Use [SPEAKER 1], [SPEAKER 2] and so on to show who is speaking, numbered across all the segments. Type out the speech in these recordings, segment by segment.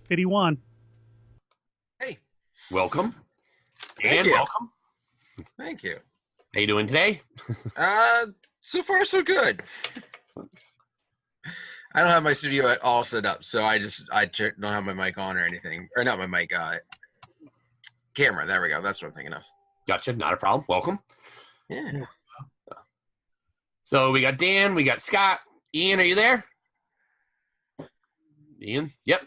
[SPEAKER 1] Pity one.
[SPEAKER 2] Hey,
[SPEAKER 3] Welcome.
[SPEAKER 2] Thank
[SPEAKER 3] And
[SPEAKER 2] you.
[SPEAKER 3] welcome.
[SPEAKER 2] thank you.
[SPEAKER 3] How you doing today?
[SPEAKER 2] So far so good. I don't have my studio at all set up, so I don't have my mic on or anything, or not my mic, camera. There we go. That's what I'm thinking of.
[SPEAKER 3] Gotcha. Not a problem. Welcome.
[SPEAKER 2] Yeah.
[SPEAKER 3] So we got Dan, we got Scott. Ian, are you there? Ian? Yep.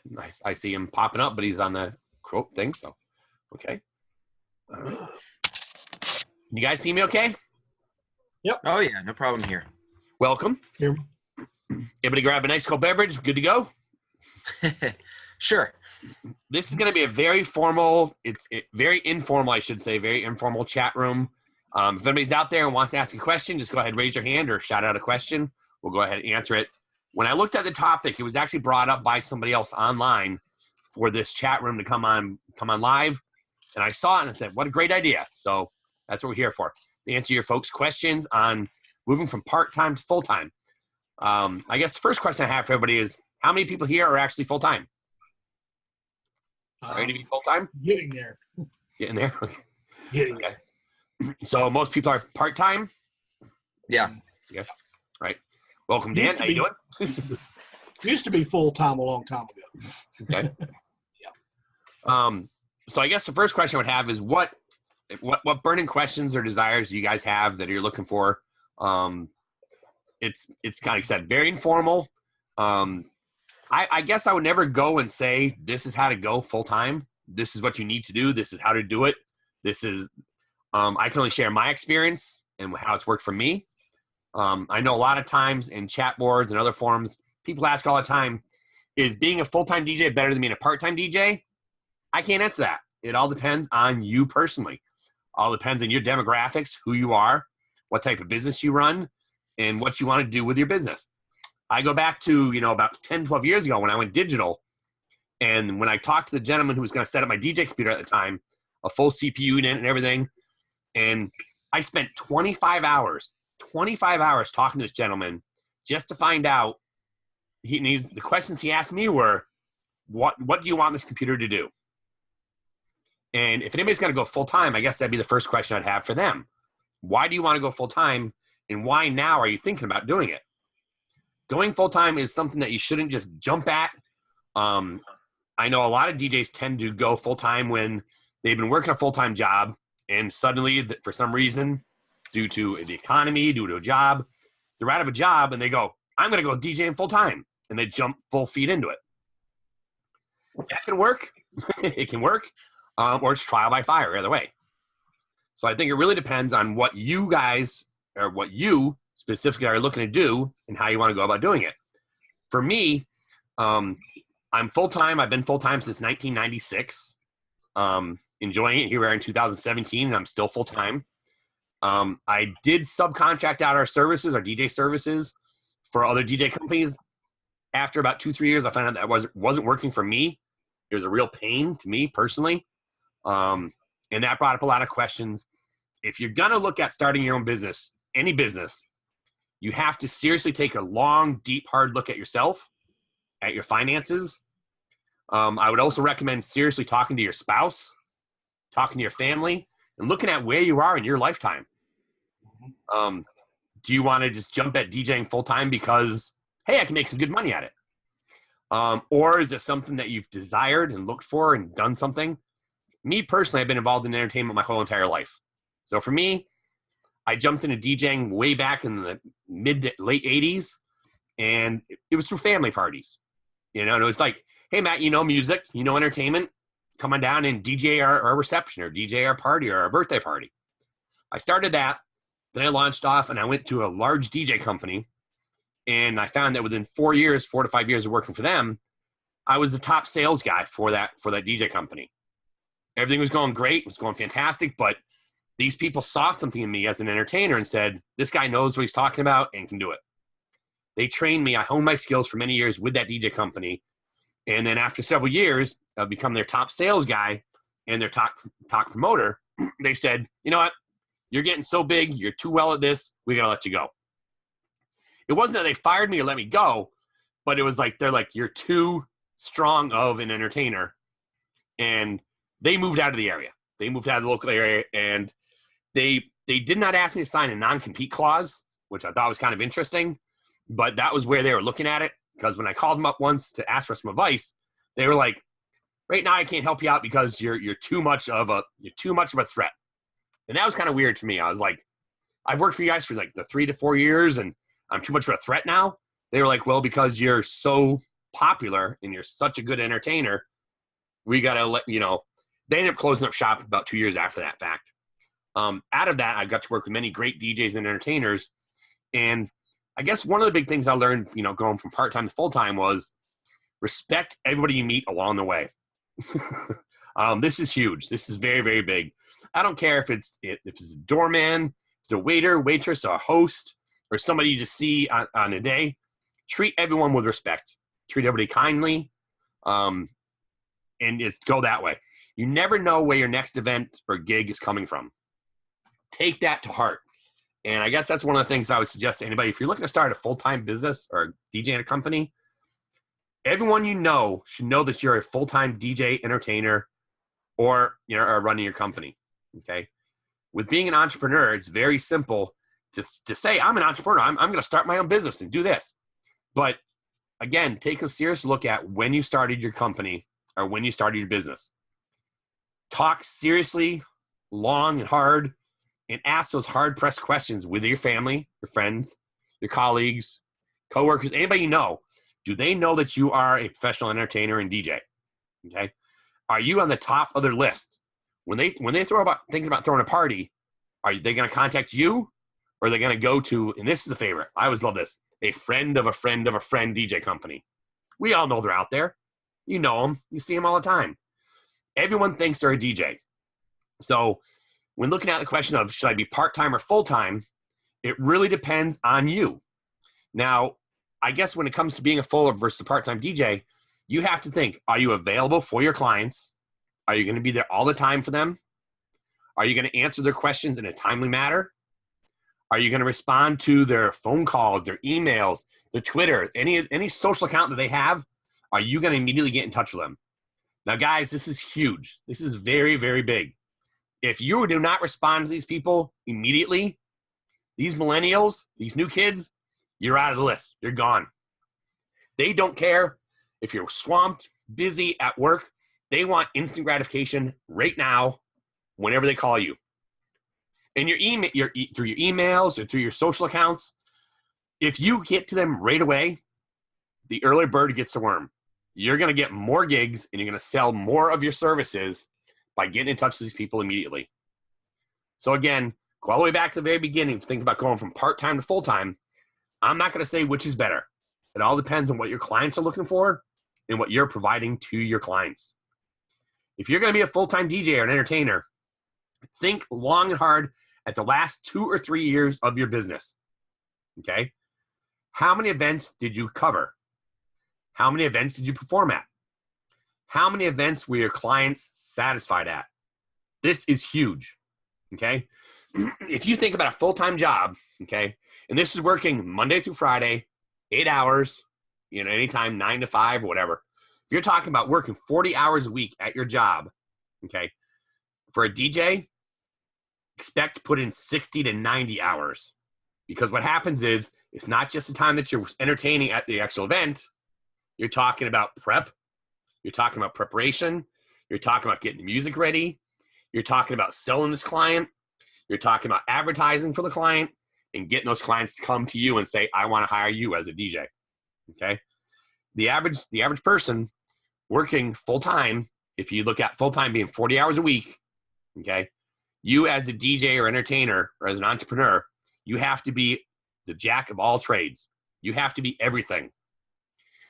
[SPEAKER 3] I see him popping up, but he's on the quote thing, so okay. You guys see me okay?
[SPEAKER 2] Oh yeah, no problem here.
[SPEAKER 3] Welcome.
[SPEAKER 4] Here.
[SPEAKER 3] Everybody grab a nice cold beverage. Good to go.
[SPEAKER 2] Sure.
[SPEAKER 3] This is going to be a very formal, very informal, I should say, very informal chat room. If anybody's out there and wants to ask a question, just go ahead and raise your hand or shout out a question. We'll go ahead and answer it. When I looked at the topic, it was actually brought up by somebody else online for this chat room to come on live. And I saw it and I said, what a great idea. So that's what we're here for, to answer your folks' questions on moving from part-time to full-time. I guess the first question I have for everybody is, how many people here are actually full-time? Ready to be full-time?
[SPEAKER 4] Getting there.
[SPEAKER 3] Getting there? Okay.
[SPEAKER 4] Getting there.
[SPEAKER 3] So most people are part-time?
[SPEAKER 2] Yeah.
[SPEAKER 3] Yeah. Right. Welcome, Dan. How you doing?
[SPEAKER 4] Used to be full-time a long time ago.
[SPEAKER 3] Okay.
[SPEAKER 4] Yeah.
[SPEAKER 3] So I guess the first question I would have is what burning questions or desires do you guys have that you're looking for? It's kind of said very informal. I guess I would never go and say, this is how to go full time. This is what you need to do. This is how to do it. This is, I can only share my experience and how it's worked for me. I know a lot of times in chat boards and other forums, people ask all the time, is being a full-time DJ better than being a part-time DJ? I can't answer that. It all depends on you personally. All depends on your demographics, who you are, what type of business you run, and what you want to do with your business. I go back to, about 10, 12 years ago when I went digital, and when I talked to the gentleman who was going to set up my DJ computer at the time, a full CPU unit and everything, and I spent 25 hours talking to this gentleman just to find out, the questions he asked me were, what do you want this computer to do? And if anybody's going to go full-time, I guess that'd be the first question I'd have for them. Why do you want to go full-time, and why now are you thinking about doing it? Going full-time is something that you shouldn't just jump at. I know a lot of DJs tend to go full-time when they've been working a full-time job, and suddenly, for some reason, due to the economy, due to a job, they're out of a job, and they go, I'm going to go DJing full-time, and they jump full feet into it. That can work. It can work. Or it's trial by fire, either way. So I think it really depends on what you guys, or what you specifically are looking to do and how you want to go about doing it. For me, I'm full-time. I've been full-time since 1996. Enjoying it. Here we are in 2017, and I'm still full-time. I did subcontract out our services, our DJ services, for other DJ companies. After about 2-3 years, I found out that wasn't working for me. It was a real pain to me personally. And that brought up a lot of questions. If you're going to look at starting your own business, any business, you have to seriously take a long, deep, hard look at yourself, at your finances. I would also recommend seriously talking to your spouse, talking to your family, and looking at where you are in your lifetime. Do you want to just jump at DJing full-time because, hey, I can make some good money at it? Or is it something that you've desired and looked for and done something? Me personally, I've been involved in entertainment my whole entire life. So for me, I jumped into DJing way back in the mid to late 80s, and it was through family parties. And it was like, hey, Matt, music, entertainment, come on down and DJ our reception or DJ our party or our birthday party. I started that. Then I launched off, and I went to a large DJ company, and I found that within 4 to 5 years of working for them, I was the top sales guy for that DJ company. Everything was going great. It was going fantastic. But these people saw something in me as an entertainer and said, this guy knows what he's talking about and can do it. They trained me. I honed my skills for many years with that DJ company. And then after several years, I've become their top sales guy and their top promoter. They said, you know what? You're getting so big. You're too well at this. We got to let you go. It wasn't that they fired me or let me go, but it was like, they're like, you're too strong of an entertainer, and they moved out of the area. They moved out of the local area, and they did not ask me to sign a non-compete clause, which I thought was kind of interesting, but that was where they were looking at it, because when I called them up once to ask for some advice, they were like, right now I can't help you out because you're too much of a threat. And that was kind of weird to me. I was like, I've worked for you guys for like the 3 to 4 years and I'm too much of a threat now. They were like, well, because you're so popular and you're such a good entertainer, we got to let, they ended up closing up shop about 2 years after that fact. Out of that, I got to work with many great DJs and entertainers. And I guess one of the big things I learned, going from part-time to full-time was respect everybody you meet along the way. This is huge. This is very, very big. I don't care if it's a doorman, if it's a waiter, waitress, or a host, or somebody you just see on a day. Treat everyone with respect. Treat everybody kindly, and just go that way. You never know where your next event or gig is coming from. Take that to heart. And I guess that's one of the things I would suggest to anybody. If you're looking to start a full-time business or DJ in a company, everyone you know should know that you're a full-time DJ, entertainer, or are running your company. Okay. With being an entrepreneur, it's very simple to say, I'm an entrepreneur. I'm going to start my own business and do this. But again, take a serious look at when you started your company or when you started your business. Talk seriously, long and hard, and ask those hard-pressed questions with your family, your friends, your colleagues, coworkers, anybody you know. Do they know that you are a professional entertainer and DJ? Okay. Are you on the top of their list? When they thinking about throwing a party, are they going to contact you, or are they going to go to, and this is a favorite, I always love this, a friend of a friend of a friend DJ company? We all know they're out there. You know them. You see them all the time. Everyone thinks they're a DJ. So when looking at the question of should I be part-time or full-time, it really depends on you. Now, I guess when it comes to being a full versus a part-time DJ, you have to think, are you available for your clients? Are you going to be there all the time for them? Are you going to answer their questions in a timely manner? Are you going to respond to their phone calls, their emails, their Twitter, any social account that they have? Are you going to immediately get in touch with them? Now, guys, this is huge. This is very, very big. If you do not respond to these people immediately, these millennials, these new kids, you're out of the list. You're gone. They don't care if you're swamped, busy at work. They want instant gratification right now, whenever they call you. And through your emails or through your social accounts, if you get to them right away, the early bird gets the worm. You're going to get more gigs and you're going to sell more of your services by getting in touch with these people immediately. So again, go all the way back to the very beginning, think about going from part-time to full-time. I'm not going to say which is better. It all depends on what your clients are looking for and what you're providing to your clients. If you're going to be a full-time DJ or an entertainer, think long and hard at the last 2 or 3 years of your business. Okay? How many events did you cover? How many events did you perform at? How many events were your clients satisfied at? This is huge. Okay? If you think about a full-time job, okay, and this is working Monday through Friday, 8 hours, anytime 9 to 5, whatever. If you're talking about working 40 hours a week at your job, okay, for a DJ, expect to put in 60 to 90 hours. Because what happens is, it's not just the time that you're entertaining at the actual event. You're talking about prep. You're talking about preparation. You're talking about getting the music ready. You're talking about selling this client. You're talking about advertising for the client and getting those clients to come to you and say, I want to hire you as a DJ. Okay. The average person working full-time, if you look at full-time being 40 hours a week, okay, you as a DJ or entertainer or as an entrepreneur, you have to be the jack of all trades. You have to be everything.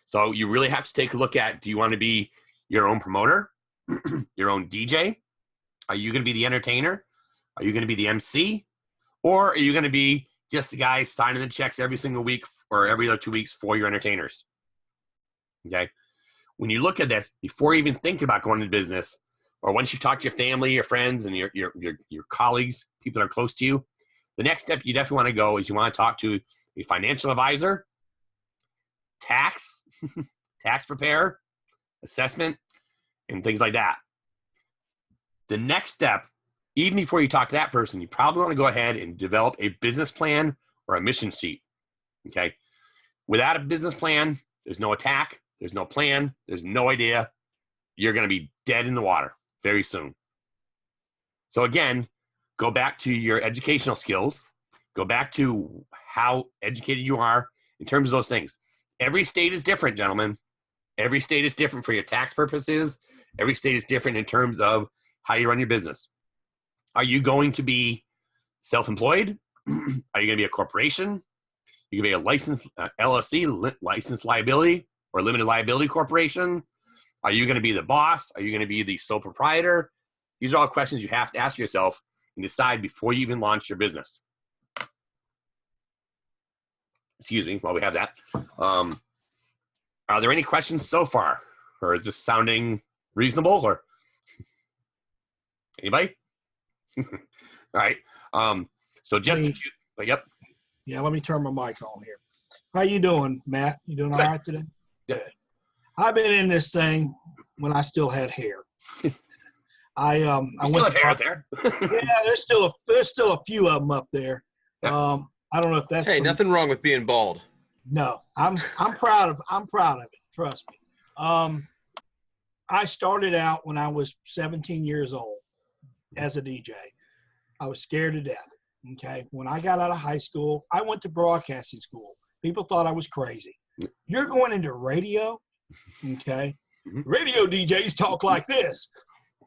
[SPEAKER 3] So you really have to take a look at, do you want to be your own promoter, your own DJ? Are you going to be the entertainer? Are you going to be the MC? Or are you going to be just the guy signing the checks every single week or every other 2 weeks for your entertainers? Okay. When you look at this, before you even think about going into business, or once you've talked to your family, your friends, and your colleagues, people that are close to you, the next step you definitely want to go is you want to talk to a financial advisor, tax preparer, assessment, and things like that. The next step, even before you talk to that person, you probably want to go ahead and develop a business plan or a mission sheet. Okay. Without a business plan, there's no attack, there's no plan, there's no idea. You're going to be dead in the water very soon. So again, go back to your educational skills. Go back to how educated you are in terms of those things. Every state is different, gentlemen. Every state is different for your tax purposes. Every state is different in terms of how you run your business. Are you going to be self-employed? Are you going to be a corporation? You can be a licensed LLC, licensed liability or limited liability corporation. Are you going to be the boss? Are you going to be the sole proprietor? These are all questions you have to ask yourself and decide before you even launch your business. Excuse me, while we have that. Are there any questions so far? Or is this sounding reasonable? Or anybody? All right. So just a few, yep.
[SPEAKER 4] Yeah, let me turn my mic on here. How you doing, Matt? You doing all right today? Good. I've been in this thing when I still had hair. I
[SPEAKER 3] still have hair out there.
[SPEAKER 4] Yeah, there's still a few of them up there. Yeah. I don't know if that's
[SPEAKER 2] nothing wrong with being bald.
[SPEAKER 4] No, I'm proud of it. Trust me. I started out when I was 17 years old as a DJ. I was scared to death. Okay. When I got out of high school, I went to broadcasting school. People thought I was crazy. You're going into radio. Okay. Radio DJs talk like this.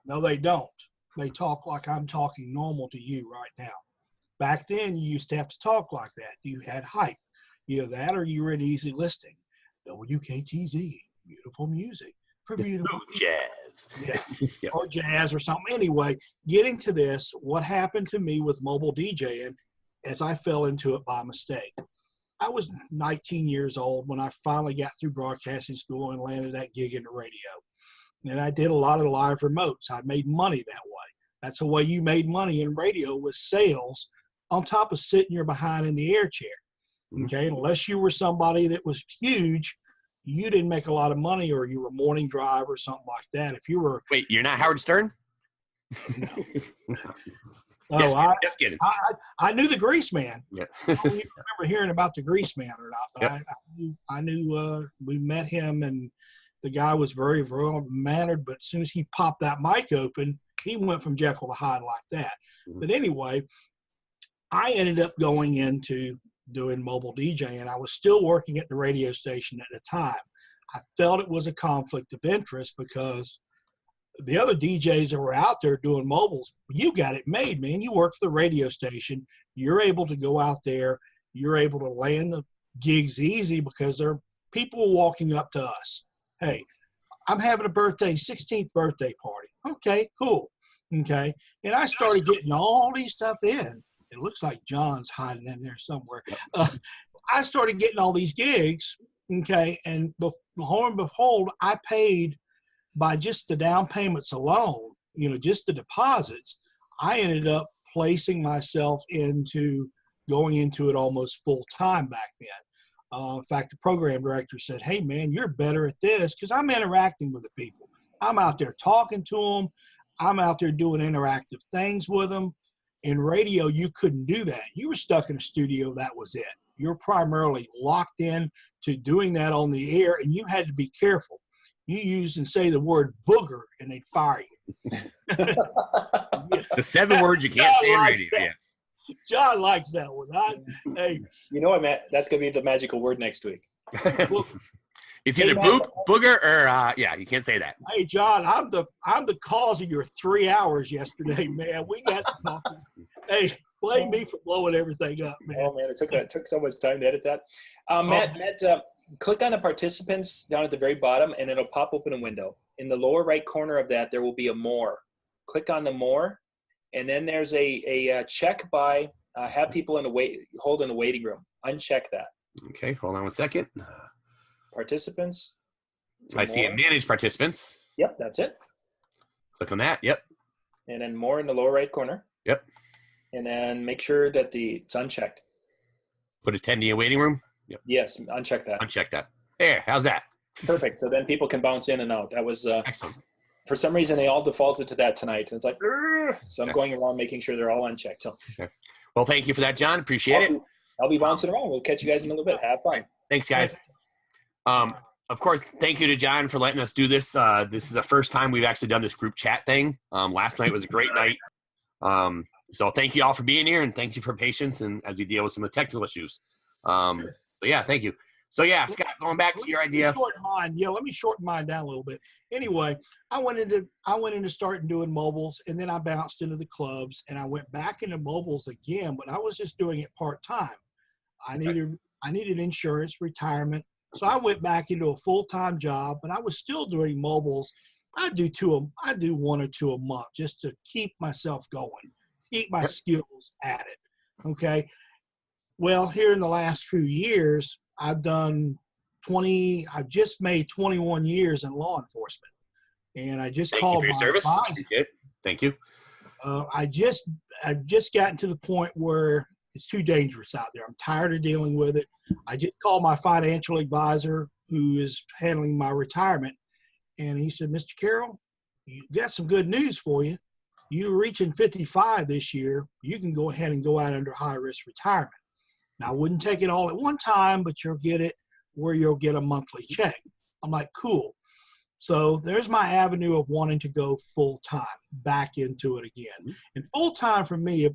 [SPEAKER 4] No, they don't. They talk like I'm talking normal to you right now. Back then, you used to have to talk like that. You had hype. Either that or you were an easy listing. WKTZ, beautiful music. For beautiful
[SPEAKER 3] jazz.
[SPEAKER 4] Yes. Yep. Or jazz or something. Anyway, getting to this, what happened to me with mobile DJing is I fell into it by mistake. I was 19 years old when I finally got through broadcasting school and landed that gig in the radio. And I did a lot of live remotes. I made money that way. That's the way you made money in radio, was sales on top of sitting your behind in the air chair. Okay, unless you were somebody that was huge, you didn't make a lot of money, or you were morning drive or something like that. If you were,
[SPEAKER 3] wait, you're not Howard Stern?
[SPEAKER 4] No.
[SPEAKER 3] Just kidding.
[SPEAKER 4] I knew the Grease Man.
[SPEAKER 3] Yeah.
[SPEAKER 4] I don't even remember hearing about the Grease Man or not, but
[SPEAKER 3] yep.
[SPEAKER 4] I knew we met him, and the guy was very, very mannered. But as soon as he popped that mic open, he went from Jekyll to Hyde like that. But anyway, I ended up going into doing mobile DJing. I was still working at the radio station at the time. I felt it was a conflict of interest because the other DJs that were out there doing mobiles, you got it made, man. You work for the radio station. You're able to go out there. You're able to land the gigs easy because there are people walking up to us. Hey, I'm having a 16th birthday party. Okay, cool. Okay. And I started getting all these stuff in. It looks like John's hiding in there somewhere. I started getting all these gigs, okay, and behold, I paid by just the down payments alone, just the deposits. I ended up placing myself into going into it almost full time back then. In fact, the program director said, "Hey, man, you're better at this," because I'm interacting with the people. I'm out there talking to them. I'm out there doing interactive things with them. In radio, you couldn't do that. You were stuck in a studio. That was it. You're primarily locked in to doing that on the air, and you had to be careful. You use and say the word booger, and they'd fire you.
[SPEAKER 3] The 7 words you can't say in radio. Yes.
[SPEAKER 4] John likes that one. Hey,
[SPEAKER 1] you know what, Matt? That's going to be the magical word next week.
[SPEAKER 3] It's either booger or you can't say that.
[SPEAKER 4] Hey, John, I'm the cause of your 3 hours yesterday, man. We got to talk. Hey, blame me for blowing everything up, man.
[SPEAKER 1] Oh man, it took so much time to edit that. Matt, click on the participants down at the very bottom, and it'll pop open a window. In the lower right corner of that, there will be a more. Click on the more, and then there's a check by have people hold in a waiting room. Uncheck that.
[SPEAKER 3] Okay, hold on 1 second.
[SPEAKER 1] Participants.
[SPEAKER 3] I see it. Manage participants.
[SPEAKER 1] Yep, that's it.
[SPEAKER 3] Click on that. Yep.
[SPEAKER 1] And then more in the lower right corner.
[SPEAKER 3] Yep.
[SPEAKER 1] And then make sure that it's unchecked.
[SPEAKER 3] Put attendee in waiting room. Yep.
[SPEAKER 1] Yes, uncheck that.
[SPEAKER 3] Uncheck that. There. How's that?
[SPEAKER 1] Perfect. So then people can bounce in and out. That was
[SPEAKER 3] Excellent.
[SPEAKER 1] for some reason they all defaulted to that tonight. And it's like, "Urgh." So I'm going around making sure they're all unchecked. So
[SPEAKER 3] Well, thank you for that, John. Appreciate it.
[SPEAKER 1] I'll be bouncing around. We'll catch you guys in a little bit. Have fun.
[SPEAKER 3] Thanks, guys. Of course, thank you to John for letting us do this. This is the first time we've actually done this group chat thing. Last night was a great night. So thank you all for being here, and thank you for patience and as we deal with some of the technical issues. So yeah, thank you. So yeah, Scott, going back to your idea.
[SPEAKER 4] Let me shorten mine down a little bit. Anyway, I went into starting doing mobiles, and then I bounced into the clubs, and I went back into mobiles again, but I was just doing it part-time. I needed insurance, retirement. So I went back into a full-time job, but I was still doing mobiles. I do one or two a month just to keep myself going, keep my skills at it. Okay. Well, here in the last few years, I've just made 21 years in law enforcement. And I just called my advisor.
[SPEAKER 3] Thank you.
[SPEAKER 4] I've just gotten to the point where it's too dangerous out there. I'm tired of dealing with it. I just called my financial advisor who is handling my retirement. And he said, Mr. Carroll, you got some good news for you. You're reaching 55 this year. You can go ahead and go out under high-risk retirement. Now, I wouldn't take it all at one time, but you'll get it where you'll get a monthly check. I'm like, cool. So there's my avenue of wanting to go full-time, back into it again. And full-time for me,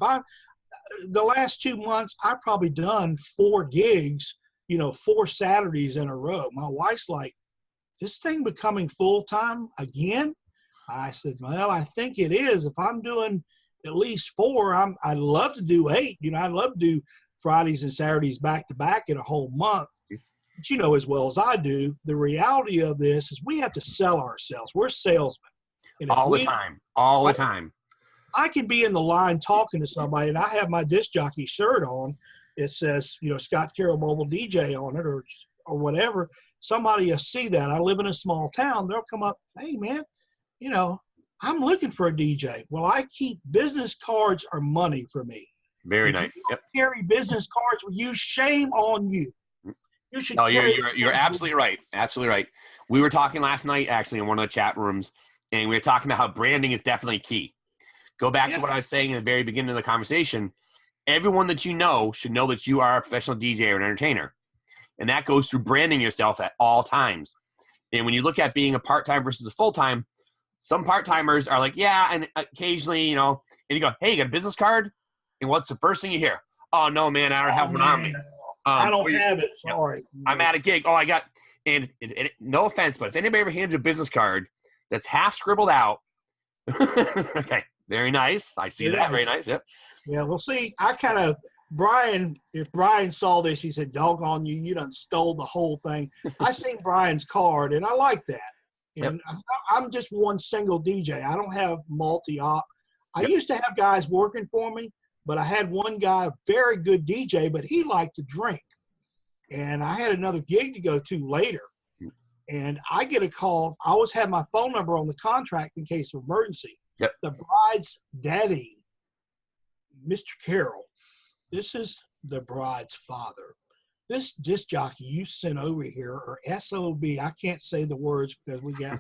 [SPEAKER 4] the last 2 months, I've probably done 4 gigs, 4 Saturdays in a row. My wife's like, this thing becoming full-time again? I said, well, I think it is. If I'm doing at least 4, I'd love to do 8. I'd love to do Fridays and Saturdays back-to-back in a whole month. But as well as I do, the reality of this is we have to sell ourselves. We're salesmen. And
[SPEAKER 3] all the time. I
[SPEAKER 4] can be in the line talking to somebody, and I have my disc jockey shirt on. It says, Scott Carroll Mobile DJ on it or whatever. Somebody will see that. I live in a small town. They'll come up, hey, man, I'm looking for a DJ. Well, I keep business cards are money for me.
[SPEAKER 3] Very
[SPEAKER 4] if
[SPEAKER 3] nice.
[SPEAKER 4] You don't carry business cards with you, shame on you. You should.
[SPEAKER 3] No, you're absolutely right. Absolutely right. We were talking last night, actually, in one of the chat rooms, and we were talking about how branding is definitely key. Go back to what I was saying in the very beginning of the conversation. Everyone that you know should know that you are a professional DJ or an entertainer. And that goes through branding yourself at all times. And when you look at being a part-time versus a full-time, some part-timers are like, yeah, and occasionally, and you go, hey, you got a business card? And what's the first thing you hear? Oh, no, man, I don't have one on me.
[SPEAKER 4] I don't have it. Sorry.
[SPEAKER 3] I'm at a gig. Oh, I got – and no offense, but if anybody ever hands you a business card that's half scribbled out, okay, very nice. I see that. Very nice. Yep.
[SPEAKER 4] Yeah, we'll see. If Brian saw this, he said, doggone you, you done stole the whole thing. I seen Brian's card, and I like that. And I'm just one single DJ. I don't have multi-op. I used to have guys working for me, but I had one guy, very good DJ, but he liked to drink. And I had another gig to go to later. And I get a call. I always had my phone number on the contract in case of emergency.
[SPEAKER 3] Yep.
[SPEAKER 4] The bride's daddy, Mr. Carroll, this is the bride's father. This disc jockey you sent over here, or SOB, I can't say the words because we got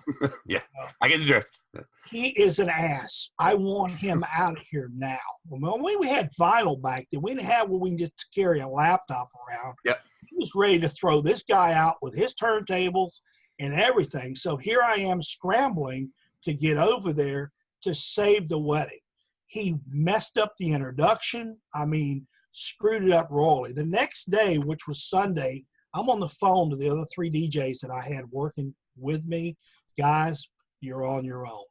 [SPEAKER 3] I get the drift.
[SPEAKER 4] He is an ass. I want him out of here now. When we had vinyl back then, we didn't have where we can just carry a laptop around.
[SPEAKER 3] Yep.
[SPEAKER 4] He was ready to throw this guy out with his turntables and everything. So here I am scrambling to get over there to save the wedding. He messed up the introduction. Screwed it up royally. The next day, which was Sunday, I'm on the phone to the other 3 DJs that I had working with me. Guys, you're on your own.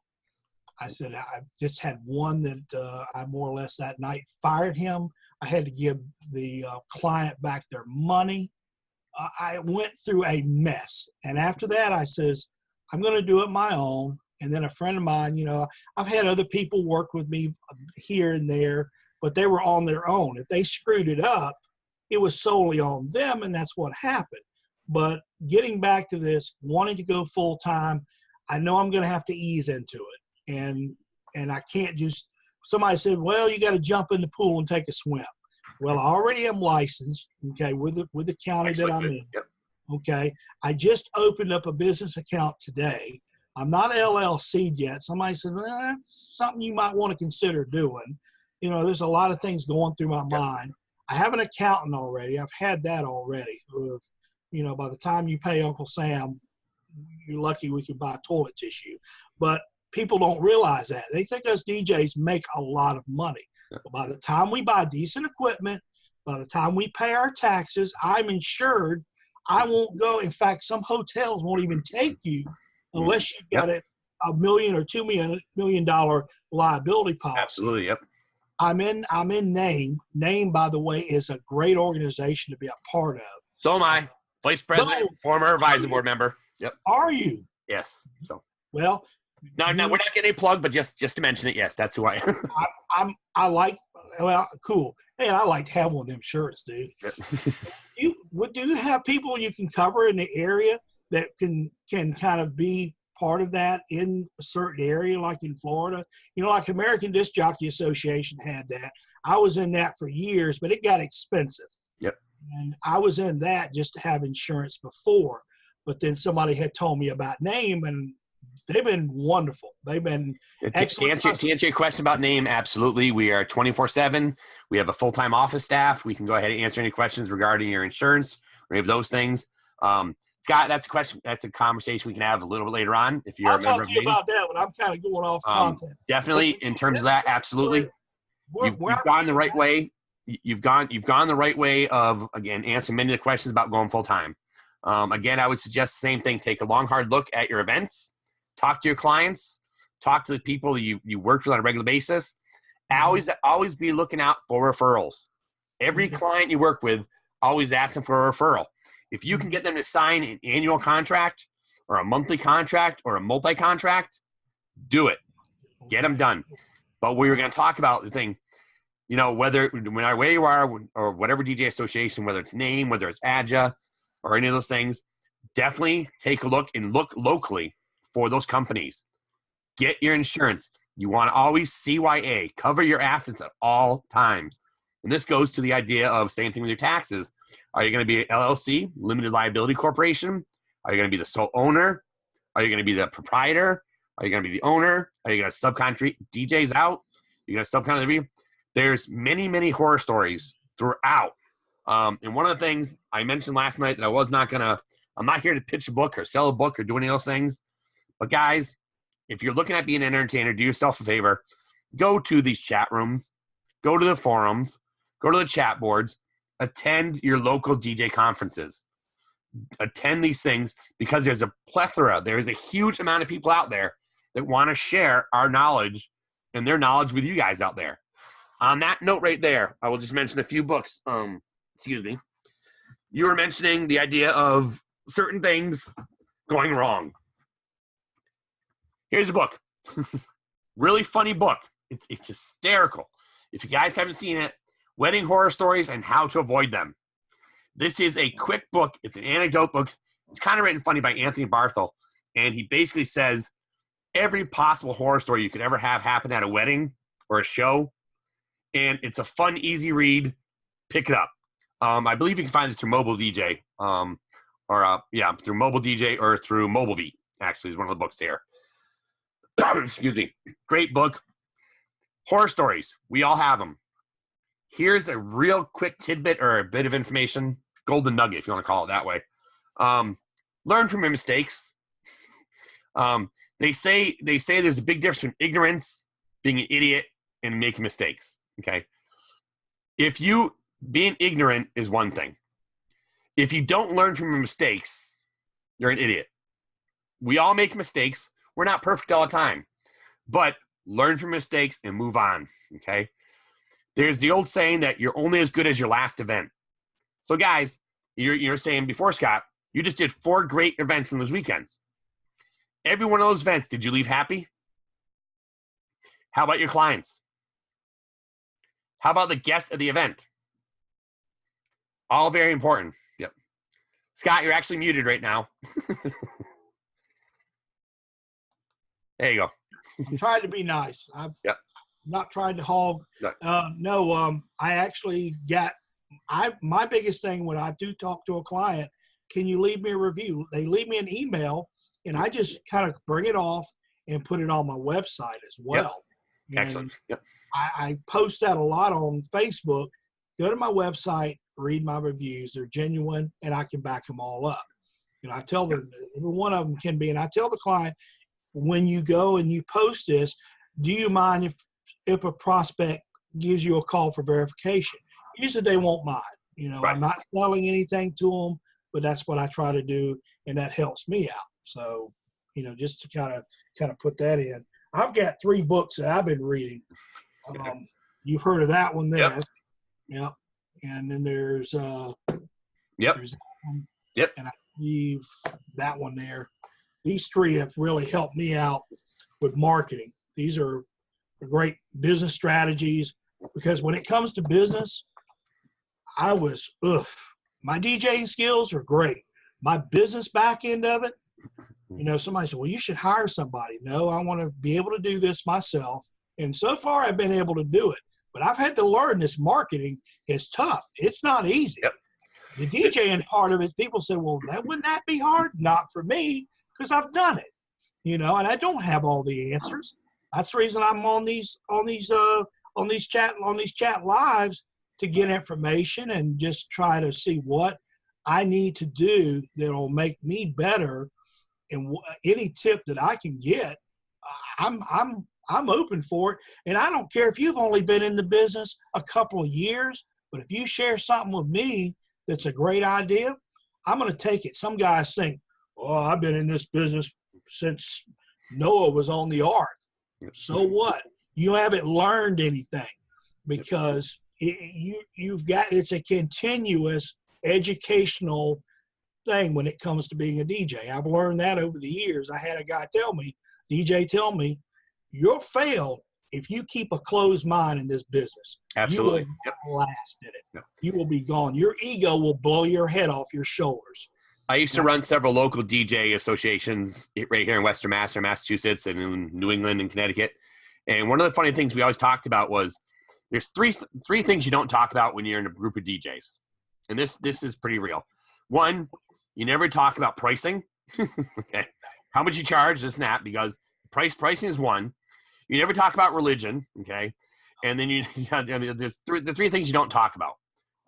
[SPEAKER 4] I said, I just had one that I more or less that night fired him. I had to give the client back their money. I went through a mess. And after that, I says, I'm going to do it my own. And then a friend of mine, I've had other people work with me here and there, but they were on their own. If they screwed it up, it was solely on them, and that's what happened. But getting back to this, wanting to go full-time, I know I'm going to have to ease into it. And I can't just – somebody said, well, you got to jump in the pool and take a swim. Well, I already am licensed, okay, with the county that I'm in.
[SPEAKER 3] Yep.
[SPEAKER 4] Okay. I just opened up a business account today. I'm not LLC'd yet. Somebody said, well, that's something you might want to consider doing. You know, there's a lot of things going through my mind. I have an accountant already. I've had that already. You know, by the time you pay Uncle Sam, you're lucky we can buy toilet tissue. But people don't realize that. They think us DJs make a lot of money. But by the time we buy decent equipment, by the time we pay our taxes, I'm insured. I won't go. In fact, some hotels won't even take you unless you've got a $1 million or $2 million liability policy.
[SPEAKER 3] Absolutely, yep.
[SPEAKER 4] I'm in Name. Name, by the way, is a great organization to be a part of.
[SPEAKER 3] So am I. Vice president, former advisory board member. Yep.
[SPEAKER 4] Are you?
[SPEAKER 3] Yes. So.
[SPEAKER 4] Well.
[SPEAKER 3] No, we're not getting a plug, but just to mention it, yes, that's who I am.
[SPEAKER 4] I like. Well, cool. Hey, I like to have one of them shirts, dude. Do you have people you can cover in the area that can kind of be part of that in a certain area, like in Florida? You know, like American Disc Jockey Association had that. I was in that for years, but it got expensive.
[SPEAKER 3] Yep.
[SPEAKER 4] And I was in that just to have insurance before, but then somebody had told me about Name, and they've been wonderful. They've been excellent.
[SPEAKER 3] To answer your question about Name, absolutely. We are 24/7. We have a full-time office staff. We can go ahead and answer any questions regarding your insurance or any of those things. Scott, that's a question. That's a conversation we can have a little bit later on. If you're
[SPEAKER 4] I'll talk to you about that when I'm kind of going off content.
[SPEAKER 3] Definitely, in terms of that, absolutely. You've gone the right way. You've gone the right way of, again, answering many of the questions about going full-time. Again, I would suggest the same thing. Take a long, hard look at your events. Talk to your clients. Talk to the people you work with on a regular basis. Always be looking out for referrals. Every client you work with, always ask them for a referral. If you can get them to sign an annual contract or a monthly contract or a multi-contract, do it. Get them done. But we were going to talk about the thing, you know, where you are or whatever DJ association, whether it's Name, whether it's ADJA or any of those things, definitely take a look and look locally for those companies. Get your insurance. You want to always CYA. Cover your assets at all times. And this goes to the idea of same thing with your taxes. Are you going to be an LLC, limited liability corporation? Are you going to be the sole owner? Are you going to be the proprietor? Are you going to be the owner? Are you going to subcontract DJs out? Are you going to subcontract? There's many, many horror stories throughout. And one of the things I mentioned last night that I'm not here to pitch a book or sell a book or do any of those things. But guys, if you're looking at being an entertainer, do yourself a favor. Go to these chat rooms. Go to the forums. Go to the chat boards. Attend your local DJ conferences. Attend these things because there's a plethora. There's a huge amount of people out there that want to share our knowledge and their knowledge with you guys out there. On that note right there, I will just mention a few books. Excuse me. You were mentioning the idea of certain things going wrong. Here's a book. Really funny book. It's hysterical. If you guys haven't seen it, Wedding Horror Stories and How to Avoid Them. This is a quick book. It's an anecdote book. It's kind of written funny by Anthony Barthel. And he basically says every possible horror story you could ever have happen at a wedding or a show. And it's a fun, easy read. Pick it up. I believe you can find this through Mobile DJ. Through Mobile DJ or through Mobile Beat, actually, is one of the books here. Excuse me. Great book. Horror stories. We all have them. Here's a real quick tidbit or a bit of information. Golden nugget, if you want to call it that way. Learn from your mistakes. They say there's a big difference between ignorance, being an idiot, and making mistakes. Okay. Being ignorant is one thing. If you don't learn from your mistakes, you're an idiot. We all make mistakes. We're not perfect all the time, but learn from mistakes and move on. Okay. There's the old saying that you're only as good as your last event. So guys, you're saying before, Scott, you just did 4 great events in those weekends. Every one of those events, did you leave happy? How about your clients? How about the guests at the event? All very important. Yep. Scott, you're actually muted right now. There you go.
[SPEAKER 4] I'm trying to be nice. I'm not trying to hog.
[SPEAKER 3] No.
[SPEAKER 4] I actually my biggest thing when I do talk to a client can you leave me a review? They leave me an email, and I just kind of bring it off and put it on my website as well.
[SPEAKER 3] Yep. Excellent. Yep.
[SPEAKER 4] I post that a lot on Facebook. Go to my website, read my reviews. They're genuine, and I can back them all up. I tell them, every one of them can be, and I tell the client, when you go and you post this, do you mind if a prospect gives you a call for verification? Usually they won't mind.
[SPEAKER 3] Right.
[SPEAKER 4] I'm not selling anything to them, but that's what I try to do, and that helps me out. So, just to kind of put that in. I've got 3 books that I've been reading. You've heard of that one there. Yep. And then there's there's that one.
[SPEAKER 3] Yep.
[SPEAKER 4] And I believe that one there. These 3 have really helped me out with marketing. These are great business strategies, because when it comes to business, my DJing skills are great. My business back end of it, somebody said, well, you should hire somebody. No, I want to be able to do this myself. And so far I've been able to do it, but I've had to learn this marketing is tough. It's not easy.
[SPEAKER 3] Yep.
[SPEAKER 4] The DJing part of it, people say, well, wouldn't that be hard? Not for me, because I've done it, and I don't have all the answers. That's the reason I'm on these chat lives, to get information and just try to see what I need to do that'll make me better. And any tip that I can get, I'm open for it. And I don't care if you've only been in the business a couple of years, but if you share something with me that's a great idea, I'm going to take it. Some guys think, oh, I've been in this business since Noah was on the ark. So what? You haven't learned anything, because it's a continuous educational thing when it comes to being a DJ. I've learned that over the years. I had a guy tell me, you'll fail if you keep a closed mind in this business.
[SPEAKER 3] Absolutely.
[SPEAKER 4] You will not last in it. Yep. You will be gone. Your ego will blow your head off your shoulders.
[SPEAKER 3] I used to run several local DJ associations right here in Western Massachusetts, and in New England and Connecticut. And one of the funny things we always talked about was there's three things you don't talk about when you're in a group of DJs. And this is pretty real. One, you never talk about pricing. Okay. How much you charge, this and that, because pricing is one. You never talk about religion, okay? And then there's the 3 things you don't talk about: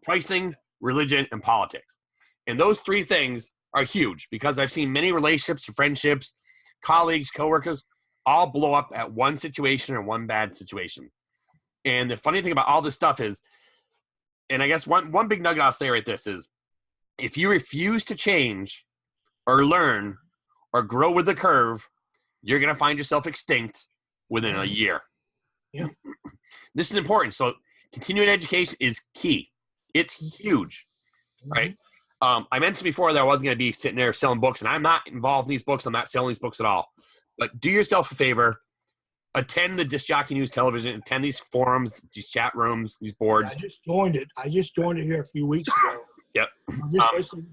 [SPEAKER 3] pricing, religion, and politics. And those 3 things are huge, because I've seen many relationships, friendships, colleagues, coworkers, all blow up at one situation or one bad situation. And the funny thing about all this stuff is, and I guess one big nugget I'll say right this is, if you refuse to change or learn or grow with the curve, you're going to find yourself extinct within a year.
[SPEAKER 4] Yeah.
[SPEAKER 3] This is important. So continuing education is key. It's huge, right? I mentioned before that I wasn't going to be sitting there selling books, and I'm not involved in these books. I'm not selling these books at all. But do yourself a favor. Attend the Disc Jockey News Television. Attend these forums, these chat rooms, these boards.
[SPEAKER 4] Yeah, I just joined it here a few weeks ago.
[SPEAKER 3] Yep.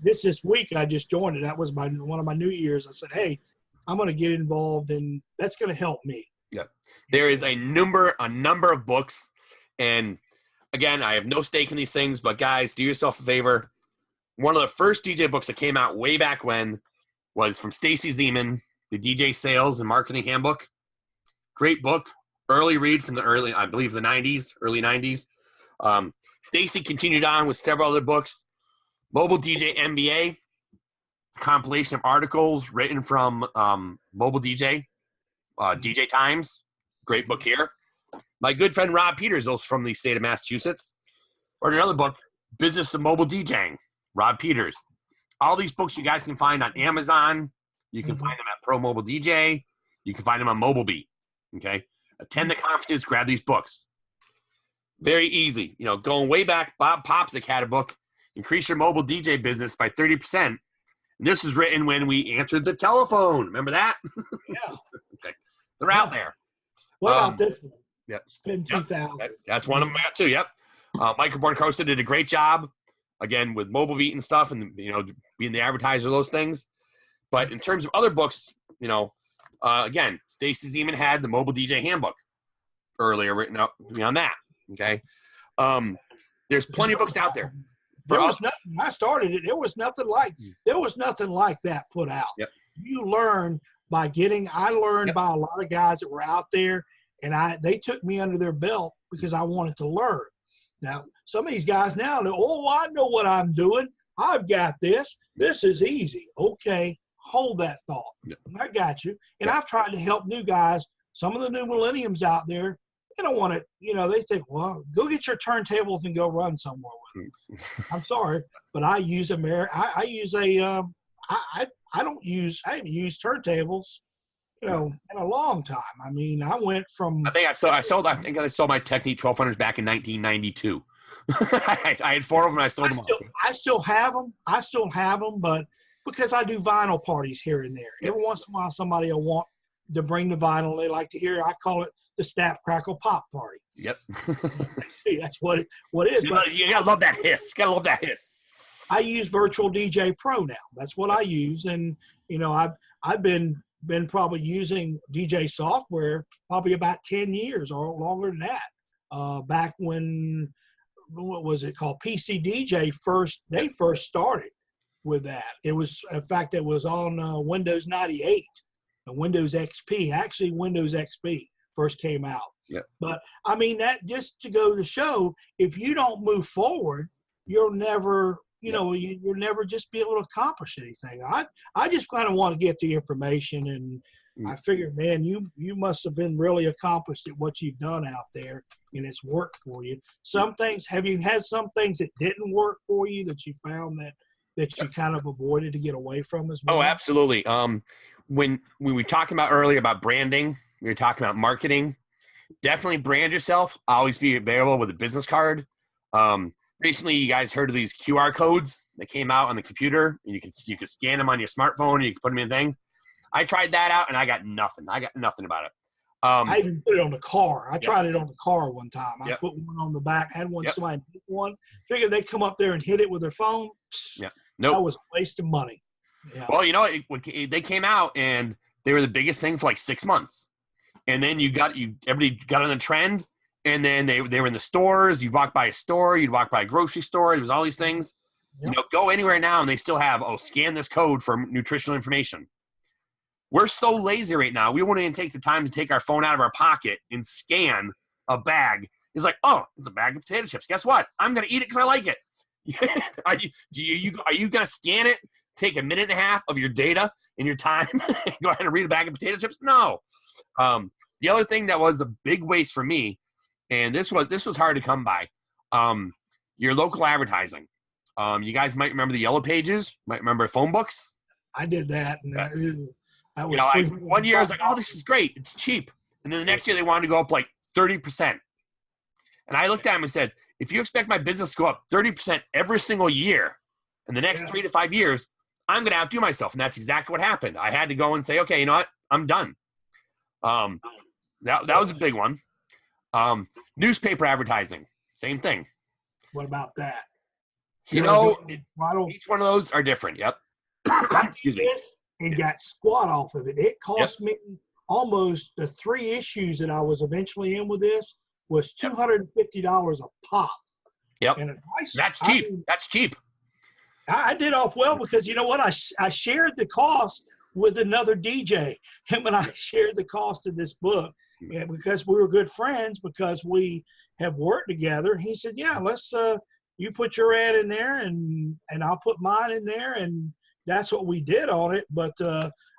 [SPEAKER 4] This week I just joined it. That was one of my New Year's. I said, hey, I'm going to get involved, and that's going to help me.
[SPEAKER 3] Yep. There is a number of books, and again, I have no stake in these things, but guys, do yourself a favor. One of the first DJ books that came out way back when was from Stacy Zeman, the DJ Sales and Marketing Handbook. Great book, early read from the early 90s. Stacy continued on with several other books. Mobile DJ MBA, a compilation of articles written from Mobile DJ, DJ Times. Great book here. My good friend Rob Peters, also from the state of Massachusetts, wrote another book, Business of Mobile DJing. Rob Peters. All these books you guys can find on Amazon. You can find them at Pro Mobile DJ. You can find them on Mobile Beat. Okay. Attend the conferences, grab these books. Very easy. Going way back, Bob Popsick had a book, Increase Your Mobile DJ Business by 30%. And this was written when we answered the telephone. Remember that?
[SPEAKER 4] Yeah.
[SPEAKER 3] Okay. They're out there.
[SPEAKER 4] What about this one?
[SPEAKER 3] Yep.
[SPEAKER 4] Spend 2,000.
[SPEAKER 3] That's one of them too. Yep. Michael Borncosta did a great job, again, with Mobile Beat and stuff, and being the advertiser of those things. But in terms of other books, again, Stacy Zeman had the Mobile DJ Handbook earlier written up on that. Okay. There's plenty of books out there.
[SPEAKER 4] There was nothing. When I started it, there was nothing like that put out.
[SPEAKER 3] Yep.
[SPEAKER 4] You learn by getting. I learned by a lot of guys that were out there, and they took me under their belt because I wanted to learn. Now, some of these guys now, I know what I'm doing. I've got this. This is easy. Okay, hold that thought.
[SPEAKER 3] Yep.
[SPEAKER 4] I got you. And I've tried to help new guys. Some of the new millenniums out there, they don't want to, they think, well, go get your turntables and go run somewhere with them. I'm sorry, but I use I haven't used turntables, in a long time. I mean, I went from.
[SPEAKER 3] I think I sold my Technique 1200s back in 1992. I had 4 of them. I sold them.
[SPEAKER 4] I still have them, but because I do vinyl parties here and there. Every once in a while, somebody will want to bring the vinyl. They like to hear. I call it the Snap Crackle Pop Party.
[SPEAKER 3] Yep.
[SPEAKER 4] See, that's what it is.
[SPEAKER 3] You gotta love that hiss. Gotta love that hiss.
[SPEAKER 4] I use Virtual DJ Pro now. That's what I use, and I've been probably using DJ software probably about 10 years or longer than that. Back when, what was it called? PC DJ they first started with that. It was, in fact, it was on Windows 98 and Windows XP. Actually, Windows XP first came out.
[SPEAKER 3] Yeah.
[SPEAKER 4] But I mean, that just to go to show, if you don't move forward, you'll never, you'll never just be able to accomplish anything. I just kind of want to get the information, and I figured, man, you must have been really accomplished at what you've done out there, and it's worked for you. Some things, have you had some things that didn't work for you that you found that you kind of avoided to get away from as well?
[SPEAKER 3] Oh, absolutely. When we were talking about earlier about branding, we were talking about marketing. Definitely brand yourself. Always be available with a business card. Recently, you guys heard of these QR codes that came out on the computer, and you can scan them on your smartphone, and you can put them in things. I tried that out, and I got nothing. I got nothing about it.
[SPEAKER 4] I even put it on the car. I tried it on the car one time. I put one on the back. I had one somebody hit one. Figured they'd come up there and hit it with their phone.
[SPEAKER 3] Yeah. Nope.
[SPEAKER 4] That was a waste of money. Yeah.
[SPEAKER 3] Well, they came out, and they were the biggest thing for like 6 months. And then everybody got on the trend, and then they were in the stores. You walk by a store, you'd walk by a grocery store. There was all these things. Yep. Go anywhere now, and they still have, scan this code for nutritional information. We're so lazy right now. We won't even take the time to take our phone out of our pocket and scan a bag. It's like, it's a bag of potato chips. Guess what? I'm going to eat it because I like it. Are you going to scan it, take a minute and a half of your data and your time, and go ahead and read a bag of potato chips? No. The other thing that was a big waste for me, and this was hard to come by, your local advertising. You guys might remember the Yellow Pages, might remember phone books.
[SPEAKER 4] I did that. And that was
[SPEAKER 3] 1 year I was like, this is great. It's cheap. And then the next year they wanted to go up like 30%. And I looked at them and said, if you expect my business to go up 30% every single year in the next 3 to 5 years, I'm going to outdo myself. And that's exactly what happened. I had to go and say, okay, you know what? I'm done. That was a big one. Newspaper advertising, same thing.
[SPEAKER 4] What about that?
[SPEAKER 3] Each one of those are different. Yep. Excuse me.
[SPEAKER 4] And got squat off of it. It cost me almost the 3 issues that I was eventually in with this was $250 a pop.
[SPEAKER 3] Yep.
[SPEAKER 4] And
[SPEAKER 3] that's cheap. That's cheap.
[SPEAKER 4] I did off well because you know what? I shared the cost with another DJ. Him and I shared the cost of this book, and because we were good friends, because we have worked together. He said, "Yeah, let's you put your ad in there, and I'll put mine in there," and that's what we did on it. But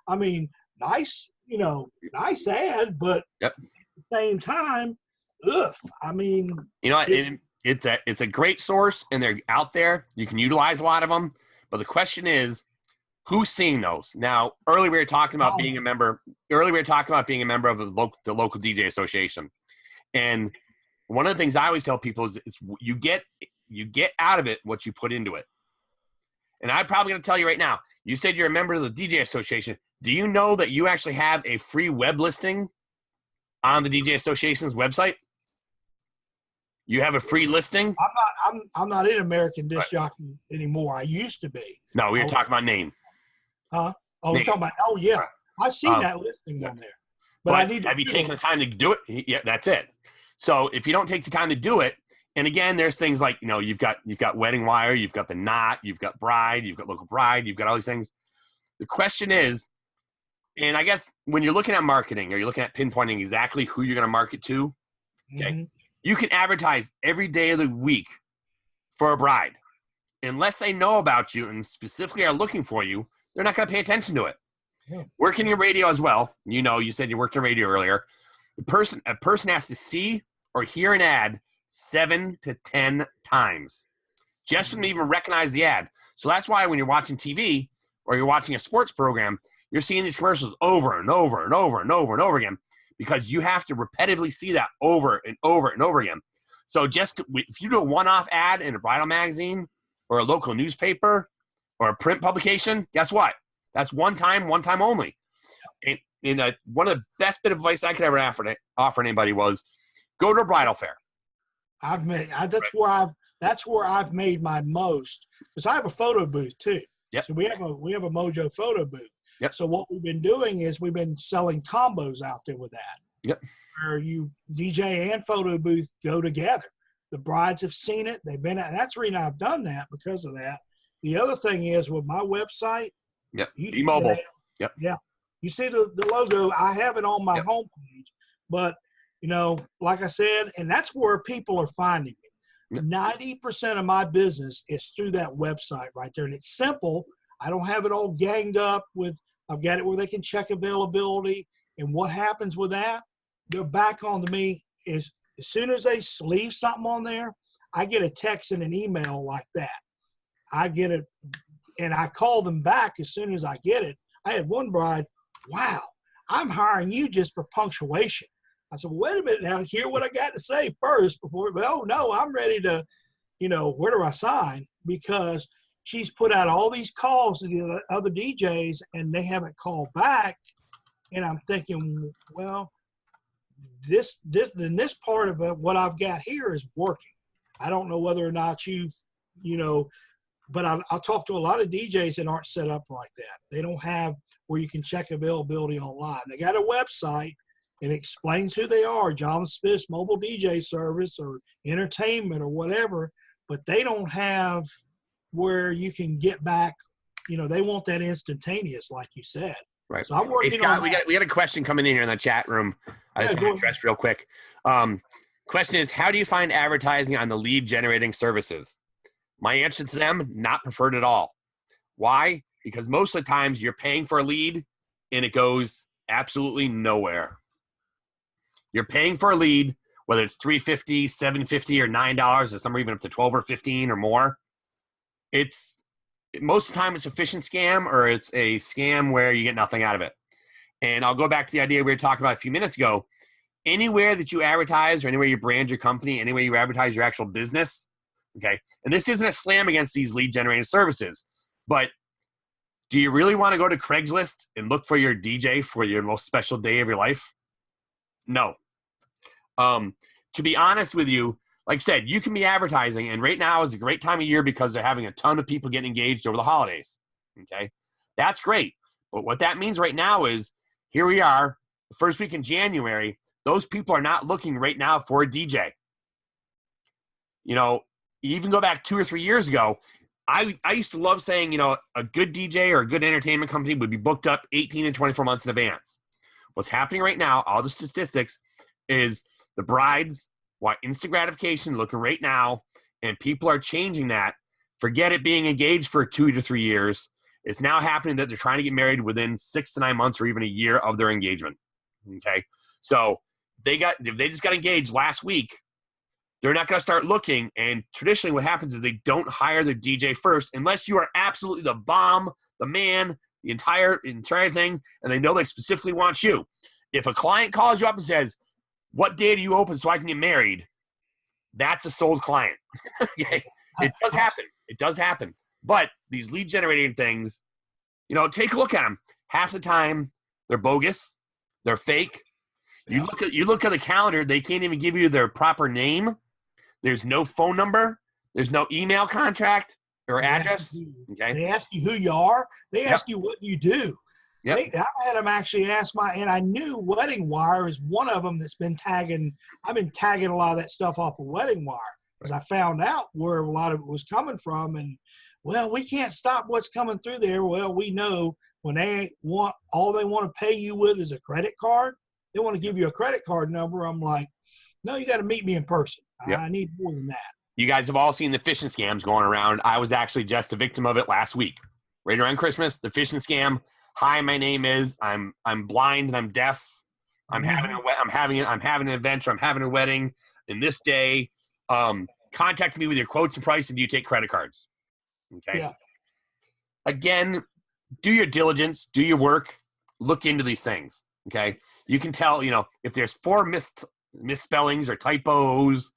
[SPEAKER 4] I mean, nice ad, but at the same time, I mean,
[SPEAKER 3] it's a great source, and they're out there. You can utilize a lot of them, but the question is, who's seeing those? Now, earlier we were talking about being a member. Earlier we were talking about being a member of the local DJ association, and one of the things I always tell people is you get out of it what you put into it. And I'm probably going to tell you right now, you said you're a member of the DJ association. Do you know that you actually have a free web listing on the DJ association's website? You have a free listing?
[SPEAKER 4] I'm not in American Disc Jockey anymore. I used to be.
[SPEAKER 3] No, we were talking about name.
[SPEAKER 4] Huh? Oh, we're talking about, yeah. I see that listing on there. But I need to.
[SPEAKER 3] Have you taken the time to do it? Yeah, that's it. So if you don't take the time to do it, And again, there's things like, you've got wedding wire, you've got the knot, you've got bride, you've got local bride, you've got all these things. The question is, and I guess when you're looking at marketing or you're looking at pinpointing exactly who you're going to market to, okay, you can advertise every day of the week for a bride. Unless they know about you and specifically are looking for you, they're not going to pay attention to it. Yeah. Working in radio as well, you said you worked in radio earlier. A person has to see or hear an ad 7 to 10 times just to even recognize the ad. So that's why when you're watching TV or you're watching a sports program, you're seeing these commercials over and over and over and over and over again, because you have to repetitively see that over and over and over again. So just if you do a one-off ad in a bridal magazine or a local newspaper or a print publication, guess what? That's one time only. And one of the best bit of advice I could ever offer anybody was go to a bridal fair.
[SPEAKER 4] That's where I've made my most, because I have a photo booth too.
[SPEAKER 3] Yep.
[SPEAKER 4] So we have a Mojo photo booth.
[SPEAKER 3] Yep.
[SPEAKER 4] So what we've been doing is we've been selling combos out there with that.
[SPEAKER 3] Yep.
[SPEAKER 4] Where you DJ and photo booth go together. The brides have seen it. They've been, and that's the reason I've done that, because of that. The other thing is with my website.
[SPEAKER 3] Yep. T-Mobile. Yep.
[SPEAKER 4] Yeah. You see the logo. I have it on my homepage, but like I said, and that's where people are finding me. 90% of my business is through that website right there, and it's simple. I don't have it all ganged up with. I've got it where they can check availability, and what happens with that, they're back on to me is as soon as they leave something on there, I get a text and an email like that. I get it, and I call them back as soon as I get it. I had one bride, wow, I'm hiring you just for punctuation. I said, wait a minute now, hear what I got to say first before, oh no, I'm ready to, where do I sign? Because she's put out all these calls to the other DJs and they haven't called back. And I'm thinking, well, this part of it, what I've got here is working. I don't know whether or not but I'll talk to a lot of DJs that aren't set up like that. They don't have where you can check availability online. They got a website and explains who they are, John Smith's mobile DJ service or entertainment or whatever, but they don't have where you can get back. They want that instantaneous, like you said.
[SPEAKER 3] Right.
[SPEAKER 4] So I'm working
[SPEAKER 3] Scott,
[SPEAKER 4] on
[SPEAKER 3] we got a question coming in here in the chat room. I just want to address real quick. Question is, how do you find advertising on the lead generating services? My answer to them, not preferred at all. Why? Because most of the times you're paying for a lead and it goes absolutely nowhere. You're paying for a lead, whether it's $3.50, $7.50, or $9, or some are even up to $12 or $15 or more. Most of the time it's a phishing scam, or it's a scam where you get nothing out of it. And I'll go back to the idea we were talking about a few minutes ago. Anywhere that you advertise, or anywhere you brand your company, anywhere you advertise your actual business, okay, and this isn't a slam against these lead generating services, but do you really want to go to Craigslist and look for your DJ for your most special day of your life? No. To be honest with you, like I said, you can be advertising, and right now is a great time of year because they're having a ton of people getting engaged over the holidays. Okay, that's great. But what that means right now is, here we are, the first week in January, those people are not looking right now for a DJ. You even go back 2 or 3 years ago, I used to love saying, a good DJ or a good entertainment company would be booked up 18 and 24 months in advance. What's happening right now, all the statistics, is the brides want instant gratification looking right now, and people are changing that. Forget it being engaged for 2 to 3 years. It's now happening that they're trying to get married within 6 to 9 months or even a year of their engagement. Okay, so if they just got engaged last week, they're not going to start looking. And traditionally what happens is they don't hire their DJ first unless you are absolutely the bomb, the man, the entire thing, and they know they specifically want you. If a client calls you up and says, what day do you open so I can get married? That's a sold client. Okay? It does happen. It does happen. But these lead generating things, take a look at them. Half the time they're bogus. They're fake. You look at the calendar, they can't even give you their proper name. There's no phone number. There's no email contract or address. Okay.
[SPEAKER 4] They ask you who you are. They ask you what you do.
[SPEAKER 3] Yep.
[SPEAKER 4] I had them actually ask and I knew Wedding Wire is one of them that's been tagging. I've been tagging a lot of that stuff off of Wedding Wire. Because I found out where a lot of it was coming from, and well, we can't stop what's coming through there. Well, we know when they want all they want to pay you with is a credit card. They want to give you a credit card number. I'm like, no, you got to meet me in person.
[SPEAKER 3] Yep.
[SPEAKER 4] I need more than that.
[SPEAKER 3] You guys have all seen the phishing scams going around. I was actually just a victim of it last week. Right around Christmas, the phishing scam. Hi, my name is. I'm blind and I'm deaf. I'm having an event or I'm having a wedding in this day. Contact me with your quotes and price, and do you take credit cards? Okay. Yeah. Again, do your diligence, do your work, look into these things. Okay. You can tell, if there's 4 misspellings or typos,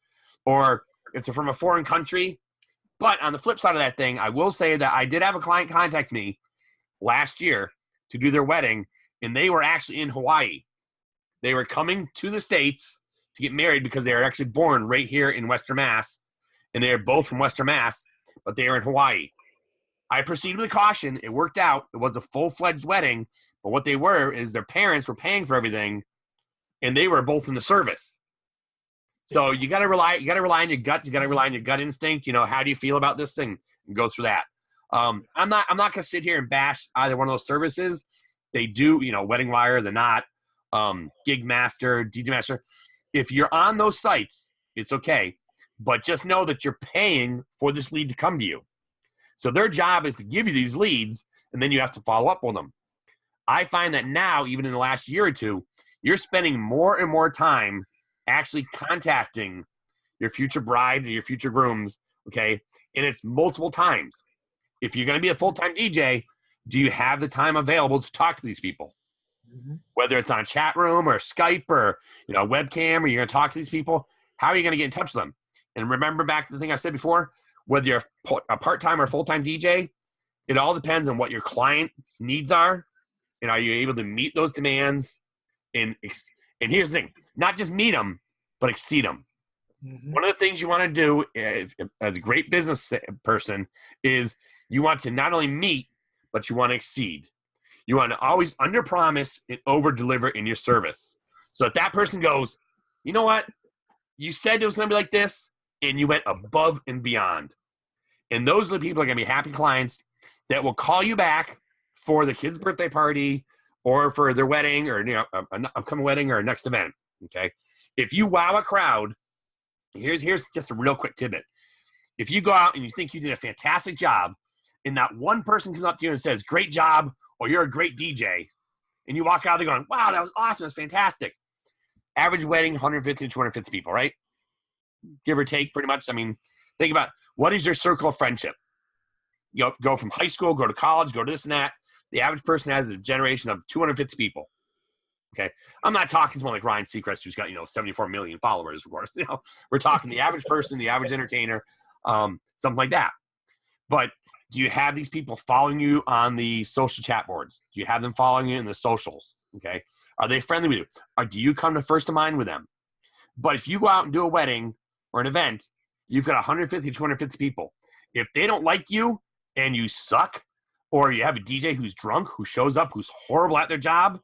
[SPEAKER 3] or if they're from a foreign country. But on the flip side of that thing, I will say that I did have a client contact me last year to do their wedding, and they were actually in Hawaii. They were coming to the States to get married because they were actually born right here in Western Mass, and they are both from Western Mass, but they are in Hawaii. I proceeded with caution. It worked out. It was a full-fledged wedding, but what they were is their parents were paying for everything, and they were both in the service. So you got to rely on your gut. You got to rely on your gut instinct. How do you feel about this thing? And go through that. I'm not going to sit here and bash either one of those services. They do, Wedding Wire, they're not. Gig Master, DJ Master. If you're on those sites, it's okay. But just know that you're paying for this lead to come to you. So their job is to give you these leads, and then you have to follow up with them. I find that now, even in the last year or two, you're spending more and more time actually contacting your future bride or your future grooms, okay? And it's multiple times. If you're going to be a full-time DJ, do you have the time available to talk to these people? Mm-hmm. Whether it's on a chat room or Skype or webcam, or you're going to talk to these people, how are you going to get in touch with them? And remember back to the thing I said before, whether you're a part-time or full-time DJ, it all depends on what your client's needs are, and are you able to meet those demands? And here's the thing, not just meet them, but exceed them. Mm-hmm. One of the things you want to do as a great business person is you want to not only meet, but you want to exceed. You want to always under-promise and over-deliver in your service. So if that person goes, you know what? You said it was going to be like this, and you went above and beyond. And those are the people that are going to be happy clients that will call you back for the kid's birthday party or for their wedding or an upcoming wedding or a next event. Okay? If you wow a crowd, here's just a real quick tidbit. If you go out and you think you did a fantastic job, and not one person comes up to you and says, great job, or you're a great DJ, and you walk out there going, wow, that was awesome, that's fantastic. Average wedding, 150 to 250 people, right? Give or take, pretty much. I mean, think about what is your circle of friendship? Go from high school, go to college, go to this and that. The average person has a generation of 250 people. Okay, I'm not talking someone like Ryan Seacrest who's got 74 million followers. Of course, we're talking the average person, the average entertainer, something like that. But do you have these people following you on the social chat boards? Do you have them following you in the socials? Okay, are they friendly with you? Or do you come to first of mind with them? But if you go out and do a wedding or an event, you've got 150 to 250 people. If they don't like you and you suck, or you have a DJ who's drunk, who shows up, who's horrible at their job,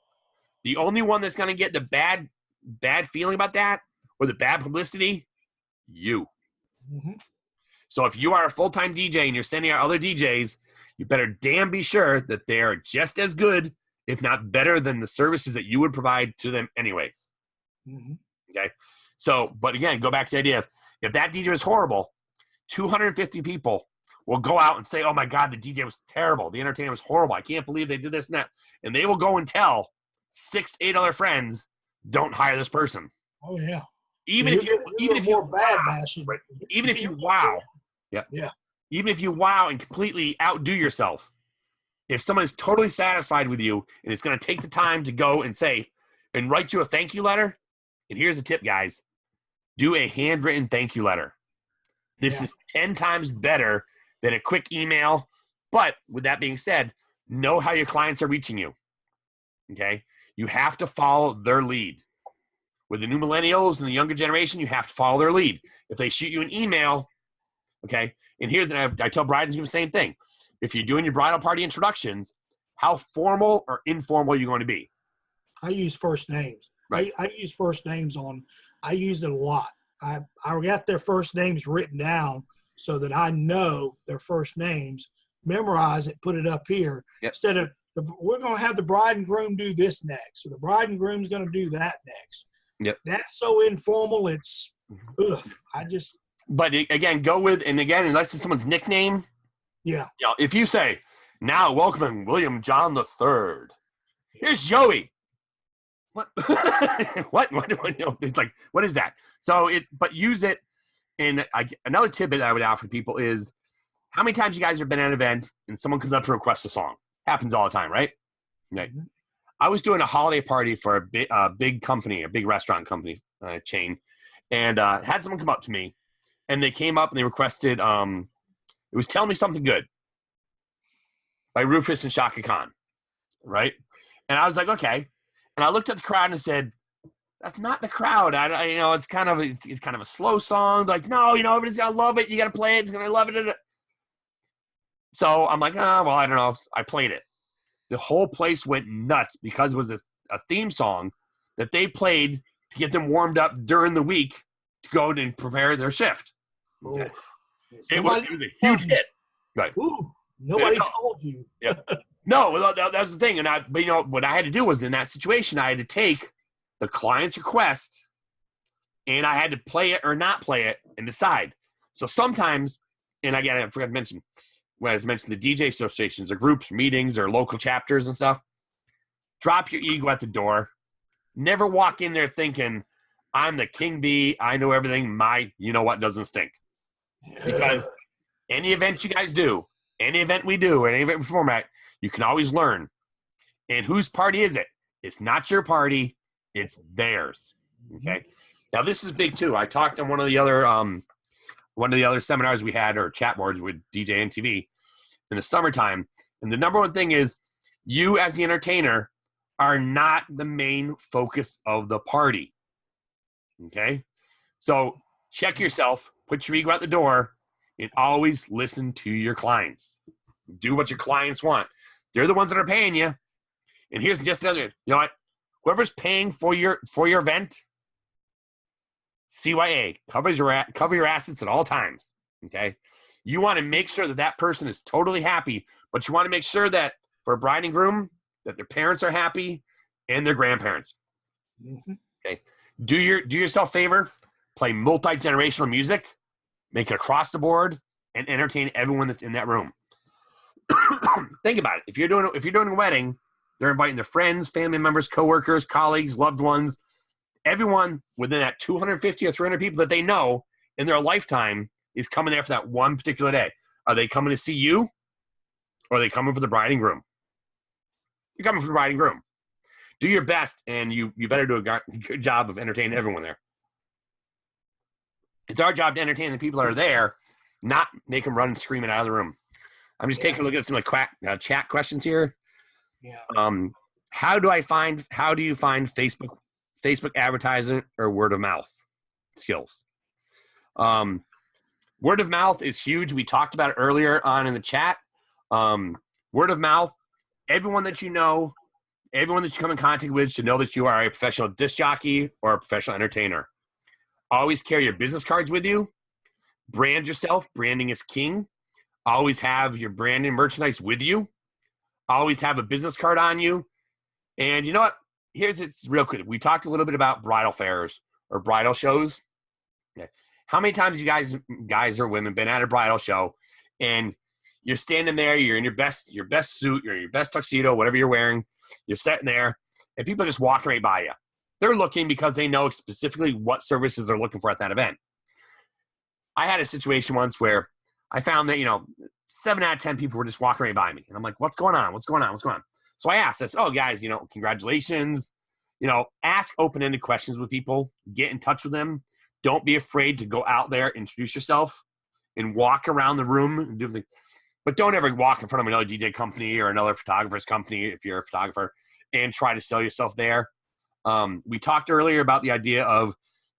[SPEAKER 3] the only one that's going to get the bad feeling about that or the bad publicity, you. Mm-hmm. So if you are a full-time DJ and you're sending out other DJs, you better damn be sure that they are just as good, if not better, than the services that you would provide to them anyways. Mm-hmm. Okay? So, but again, go back to the idea of if that DJ is horrible, 250 people will go out and say, oh my God, the DJ was terrible. The entertainer was horrible. I can't believe they did this and that. And they will go and tell 6 to 8 other friends, don't hire this person.
[SPEAKER 4] Oh yeah.
[SPEAKER 3] Even if you wow. Yeah. Yeah. Even if you wow and completely outdo yourself, if someone is totally satisfied with you and it's going to take the time to go and say and write you a thank you letter, and here's a tip, guys, do a handwritten thank you letter. This is 10 times better than a quick email. But with that being said, know how your clients are reaching you. Okay? You have to follow their lead. With the new millennials and the younger generation, you have to follow their lead. If they shoot you an email, okay, and here's I tell brides the same thing. If you're doing your bridal party introductions, how formal or informal are you going to be?
[SPEAKER 4] I use first names. Right. I use first names I use it a lot. I got their first names written down so that I know their first names, memorize it, put it up here.
[SPEAKER 3] Yep.
[SPEAKER 4] Instead of, we're going to have the bride and groom do this next, or the bride and groom's going to do that next.
[SPEAKER 3] Yep.
[SPEAKER 4] That's so informal. It's,
[SPEAKER 3] But again, go with, and again, unless it's someone's nickname.
[SPEAKER 4] Yeah.
[SPEAKER 3] You know, if you say, now welcoming William John III, here's Joey. What? what? You know, it's like, what is that? So but use it. And another tidbit I would offer people is, how many times you guys have been at an event and someone comes up to request a song? Happens all the time, right? Right. Mm-hmm. I was doing a holiday party for a big company, a big restaurant company chain, and had someone come up to me, and they came up and they requested, it was Tell Me Something Good by Rufus and Shaka Khan, right? And I was like, okay. And I looked at the crowd and said, that's not the crowd. I you know, it's kind of a slow song. Like, no, you know, everybody's gonna love it. You gotta play it. It's gonna love it. So I'm like, well, I don't know. I played it. The whole place went nuts because it was a theme song that they played to get them warmed up during the week to go and prepare their shift. Okay. It was a huge hit. Right.
[SPEAKER 4] Ooh, nobody told you.
[SPEAKER 3] Yeah. No, that's the thing. But you know, what I had to do was, in that situation, I had to take the client's request and I had to play it or not play it and decide. So sometimes, and again, I forgot to mention, when I was mentioning the DJ associations or groups, meetings, or local chapters and stuff, drop your ego at the door. Never walk in there thinking, I'm the king bee, I know everything, my you-know-what doesn't stink. Because any event you guys do, any event we do, any event we format, you can always learn. And whose party is it? It's not your party, it's theirs. Okay? Now, this is big, too. I talked on one of the other seminars we had, or chat boards with DJNTV in the summertime. And the number one thing is, you as the entertainer are not the main focus of the party. Okay? So check yourself, put your ego out the door, and always listen to your clients. Do what your clients want. They're the ones that are paying you. And here's just another, you know what? Whoever's paying for your event, CYA, cover your assets at all times, okay? You want to make sure that person is totally happy, but you want to make sure that for a bride and groom, that their parents are happy and their grandparents. Okay? Do yourself a favor, play multi-generational music, make it across the board, and entertain everyone that's in that room. Think about it. If you're doing a wedding, they're inviting their friends, family members, coworkers, colleagues, loved ones, everyone within that 250 or 300 people that they know in their lifetime is coming there for that one particular day. Are they coming to see you, or are they coming for the bride and groom? You're coming for the bride and groom. Do your best, and you better do a good job of entertaining everyone there. It's our job to entertain the people that are there, not make them run screaming out of the room. I'm just taking a look at some of the chat questions here.
[SPEAKER 4] Yeah.
[SPEAKER 3] How do you find Facebook advertising or word of mouth skills? Word of mouth is huge. We talked about it earlier on in the chat. Word of mouth, everyone that you know, everyone that you come in contact with should know that you are a professional disc jockey or a professional entertainer. Always carry your business cards with you. Brand yourself. Branding is king. Always have your branding merchandise with you. Always have a business card on you. And you know what? It's real quick. We talked a little bit about bridal fairs or bridal shows. Okay. How many times you guys or women been at a bridal show and you're standing there, you're in your best suit, you're in your best tuxedo, whatever you're wearing, you're sitting there, and people are just walking right by you. They're looking because they know specifically what services they're looking for at that event. I had a situation once where I found that, 7 out of 10 people were just walking right by me. And I'm like, what's going on? What's going on? What's going on? So I asked, oh, guys, congratulations. Ask open-ended questions with people. Get in touch with them. Don't be afraid to go out there, introduce yourself, and walk around the room and do things. But don't ever walk in front of another DJ company or another photographer's company if you're a photographer and try to sell yourself there. We talked earlier about the idea of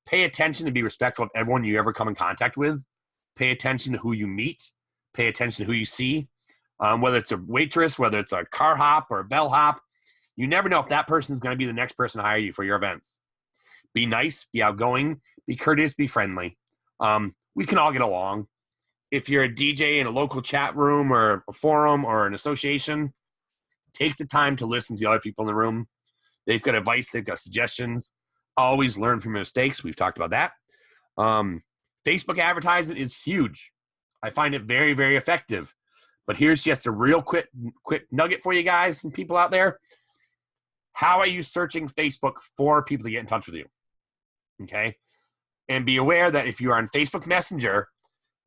[SPEAKER 3] pay attention and be respectful of everyone you ever come in contact with. Pay attention to who you meet. Pay attention to who you see. Whether it's a waitress, whether it's a car hop or a bellhop, you never know if that person is going to be the next person to hire you for your events. Be nice, be outgoing, be courteous, be friendly. We can all get along. If you're a DJ in a local chat room or a forum or an association, take the time to listen to the other people in the room. They've got advice. They've got suggestions. Always learn from your mistakes. We've talked about that. Facebook advertising is huge. I find it very, very effective. But here's just a real quick nugget for you guys and people out there. How are you searching Facebook for people to get in touch with you? Okay? And be aware that if you are on Facebook Messenger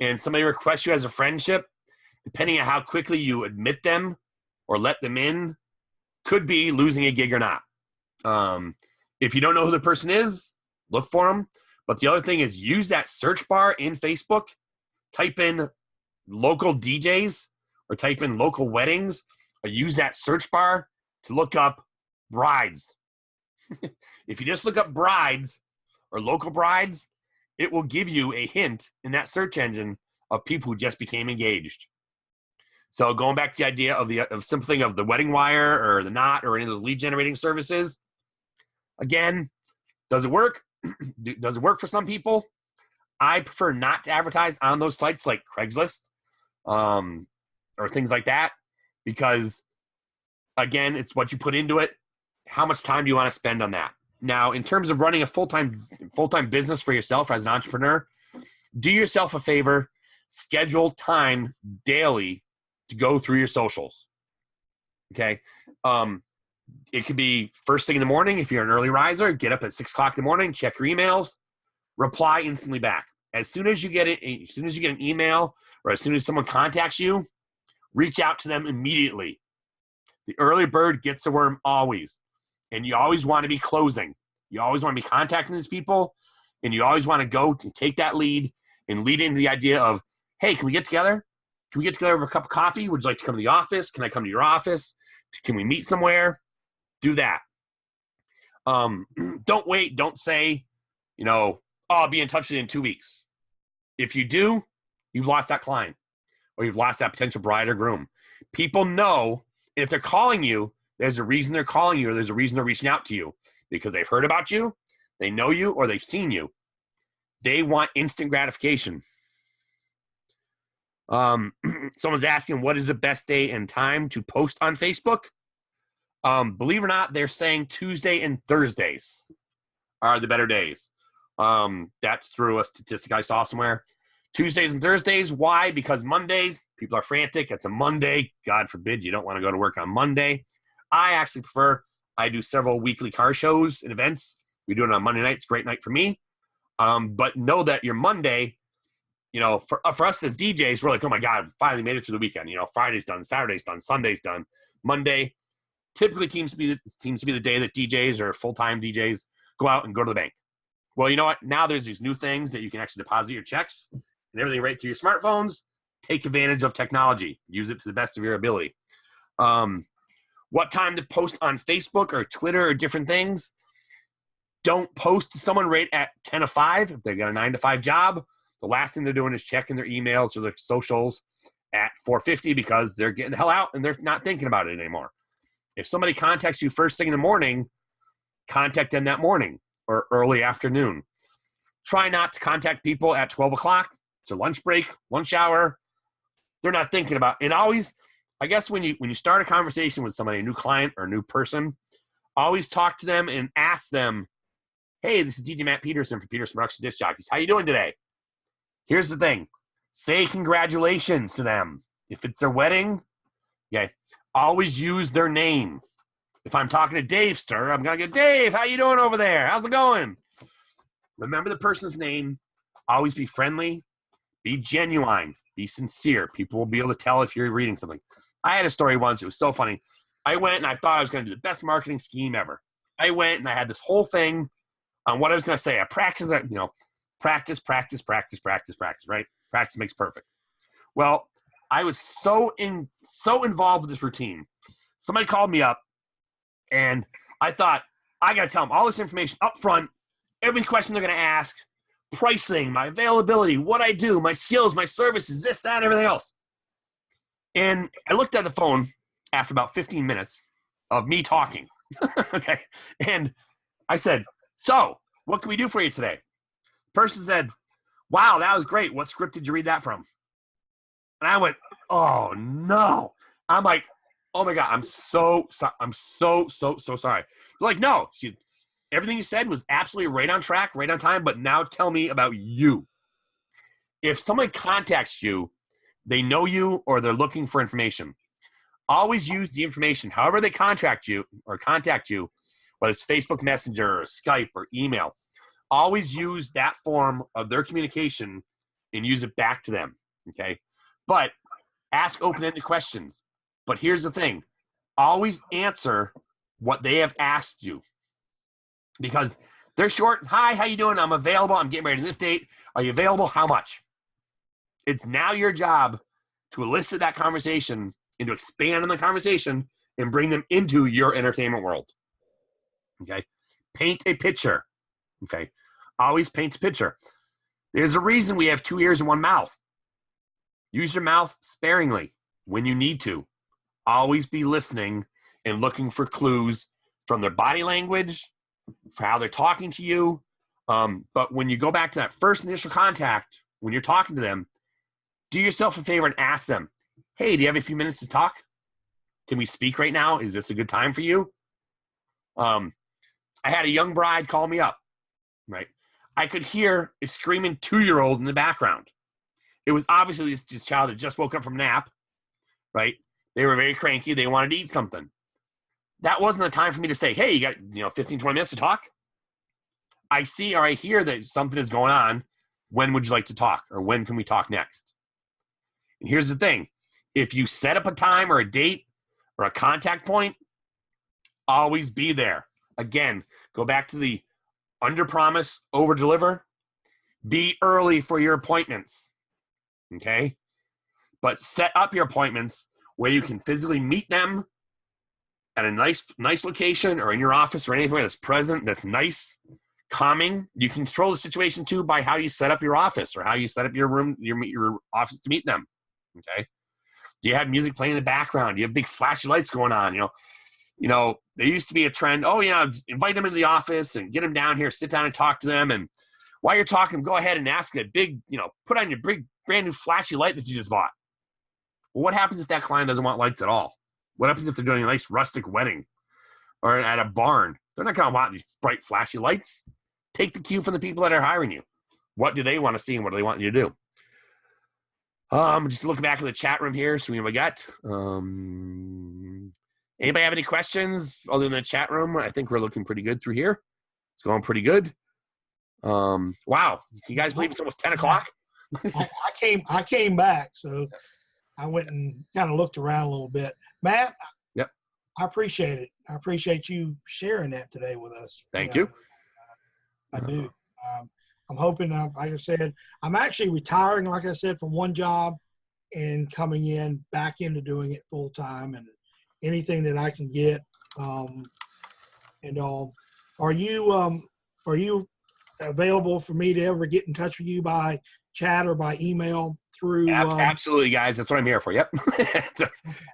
[SPEAKER 3] and somebody requests you as a friendship, depending on how quickly you admit them or let them in, could be losing a gig or not. If you don't know who the person is, look for them. But the other thing is use that search bar in Facebook, type in local DJs or type in local weddings, or use that search bar to look up brides. If you just look up brides or local brides, it will give you a hint in that search engine of people who just became engaged. So going back to the idea of something of the Wedding Wire or the Knot or any of those lead generating services, again, does it work? Does it work for some people? I prefer not to advertise on those sites like Craigslist or things like that because, again, it's what you put into it. How much time do you want to spend on that? Now, in terms of running a full-time business for yourself as an entrepreneur, do yourself a favor, schedule time daily to go through your socials. Okay? It could be first thing in the morning. If you're an early riser, get up at 6 o'clock in the morning, check your emails, reply instantly back. As soon as you get an email or as soon as someone contacts you, reach out to them immediately. The early bird gets the worm always. And you always want to be closing. You always want to be contacting these people. And you always want to go to take that lead and lead into the idea of, hey, can we get together? Can we get together over a cup of coffee? Would you like to come to the office? Can I come to your office? Can we meet somewhere? Do that. Don't wait. Don't say, oh, I'll be in touch with you in 2 weeks. If you do, you've lost that client or you've lost that potential bride or groom. People know if they're calling you, there's a reason they're calling you or there's a reason they're reaching out to you because they've heard about you, they know you, or they've seen you. They want instant gratification. Someone's asking, what is the best day and time to post on Facebook? Believe it or not, they're saying Tuesday and Thursdays are the better days. That's through a statistic I saw somewhere. Tuesdays and Thursdays. Why? Because Mondays, people are frantic. It's a Monday. God forbid you don't want to go to work on Monday. I actually prefer, I do several weekly car shows and events. We do it on Monday night. It's a great night for me. But know that your Monday, for us as DJs, we're like, oh my God, finally made it through the weekend. Friday's done, Saturday's done, Sunday's done. Monday typically seems to be the day that DJs or full-time DJs go out and go to the bank. Well, you know what? Now there's these new things that you can actually deposit your checks and everything right through your smartphones. Take advantage of technology. Use it to the best of your ability. What time to post on Facebook or Twitter or different things? Don't post to someone right at 10 to 5. If they've got a 9 to 5 job, the last thing they're doing is checking their emails or their socials at 4:50 because they're getting the hell out and they're not thinking about it anymore. If somebody contacts you first thing in the morning, contact them that morning or early afternoon. Try not to contact people at 12 o'clock. It's a lunch break, lunch hour. They're not thinking about it. And always, I guess when you start a conversation with somebody, a new client or a new person, always talk to them and ask them, hey, this is DJ Matt Peterson from Peterson Production Disc Jockeys. How you doing today? Here's the thing. Say congratulations to them. If it's their wedding, okay, always use their name. If I'm talking to Dave Stir, I'm going to go, Dave, how you doing over there? How's it going? Remember the person's name. Always be friendly. Be genuine. Be sincere. People will be able to tell if you're reading something. I had a story once. It was so funny. I went and I thought I was going to do the best marketing scheme ever. I went and I had this whole thing on what I was going to say. I practiced, practice, right? Practice makes perfect. Well, I was so involved with this routine. Somebody called me up and I thought, I got to tell them all this information up front, every question they're going to ask, pricing, my availability, what I do, my skills, my services, this, that, everything else. And I looked at the phone after about 15 minutes of me talking. Okay. And I said, so What can we do for you today? Person said, wow, that was great. What script did you read that from? And I went, oh, no. I'm like, oh, my God, I'm so sorry. I'm so sorry. They're like, no. Everything you said was absolutely right on track, right on time, but now tell me about you. If somebody contacts you, they know you or they're looking for information. Always use the information. However they contact you, whether it's Facebook Messenger or Skype or email, always use that form of their communication and use it back to them, okay? But ask open-ended questions. But here's the thing. Always answer what they have asked you. Because they're short. Hi, how you doing? I'm available. I'm getting ready to this date. Are you available? How much? It's now your job to elicit that conversation and to expand on the conversation and bring them into your entertainment world. Okay? Paint a picture. Okay? Always paint a picture. There's a reason we have 2 ears and 1 mouth. Use your mouth sparingly when you need to. Always be listening and looking for clues from their body language, for how they're talking to you. But when you go back to that first initial contact, when you're talking to them, do yourself a favor and ask them, hey, do you have a few minutes to talk? Can we speak right now? Is this a good time for you? I had a young bride call me up, right? I could hear a screaming 2-year-old in the background. It was obviously this child that just woke up from nap, right? They were very cranky. They wanted to eat something. That wasn't the time for me to say, hey, you got 15, 20 minutes to talk? I see or I hear that something is going on. When would you like to talk? Or when can we talk next? And here's the thing. If you set up a time or a date or a contact point, always be there. Again, go back to the under-promise, over-deliver. Be early for your appointments, okay? But set up your appointments where you can physically meet them at a nice location or in your office or anywhere that's present, that's nice, calming. You can control the situation, too, by how you set up your office or how you set up your room, your office to meet them, okay? Do you have music playing in the background? Do you have big flashy lights going on? There used to be a trend, invite them into the office and get them down here, sit down and talk to them. And while you're talking, go ahead and ask a big, put on your big, brand new flashy light that you just bought. Well, what happens if that client doesn't want lights at all? What happens if they're doing a nice rustic wedding or at a barn? They're not going to want these bright, flashy lights. Take the cue from the people that are hiring you. What do they want to see and what do they want you to do? Just looking back at the chat room here, so we got. Anybody have any questions other than the chat room? I think we're looking pretty good through here. It's going pretty good. Wow. Can you guys believe it's almost 10 o'clock?
[SPEAKER 4] I came back, so I went and kind of looked around a little bit. Matt,
[SPEAKER 3] yep.
[SPEAKER 4] I appreciate it. I appreciate you sharing that today with us.
[SPEAKER 3] Thank you.
[SPEAKER 4] I do. I'm hoping, like I said, I'm actually retiring, like I said, from one job and coming in back into doing it full time and anything that I can get. And all. Are you available for me to ever get in touch with you by chat or by email through?
[SPEAKER 3] Absolutely, guys. That's what I'm here for. Yep.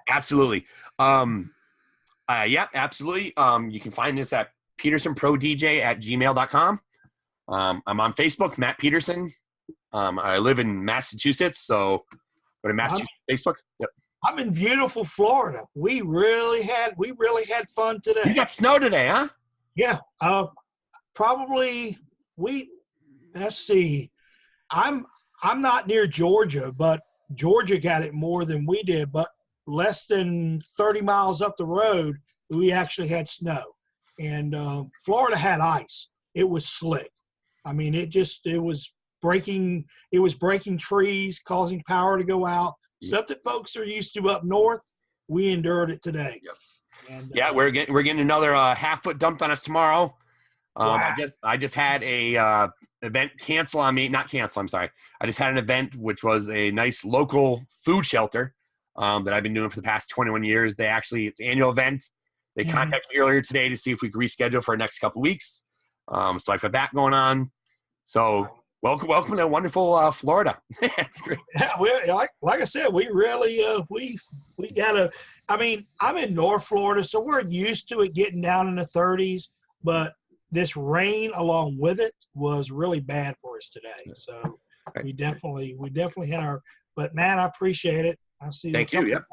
[SPEAKER 3] Absolutely. Yep, absolutely. You can find us at petersonprodj@gmail.com. I'm on Facebook, Matt Peterson. I live in Massachusetts, so go to Massachusetts Facebook. Yep.
[SPEAKER 4] I'm in beautiful Florida. We really had fun today.
[SPEAKER 3] You got snow today, huh?
[SPEAKER 4] Yeah. Probably let's see. I'm not near Georgia, but Georgia got it more than we did, but less than 30 miles up the road, we actually had snow. And Florida had ice. It was slick. I mean, it was breaking trees, causing power to go out. Stuff that folks are used to up north, we endured it today.
[SPEAKER 3] Yep. And, we're getting another half foot dumped on us tomorrow. Wow. I just had a event cancel on me. Not cancel, I'm sorry. I just had an event which was a nice local food shelter that I've been doing for the past 21 years. It's an annual event. They contacted me earlier today to see if we could reschedule for the next couple of weeks. So I've got that going on. So welcome to wonderful Florida. It's great.
[SPEAKER 4] Yeah, like I said, we really we gotta. I mean, I'm in North Florida, so we're used to it getting down in the 30s. But this rain along with it was really bad for us today. So we definitely had our. But Matt, I appreciate it. I see.
[SPEAKER 3] Thank you. Yep.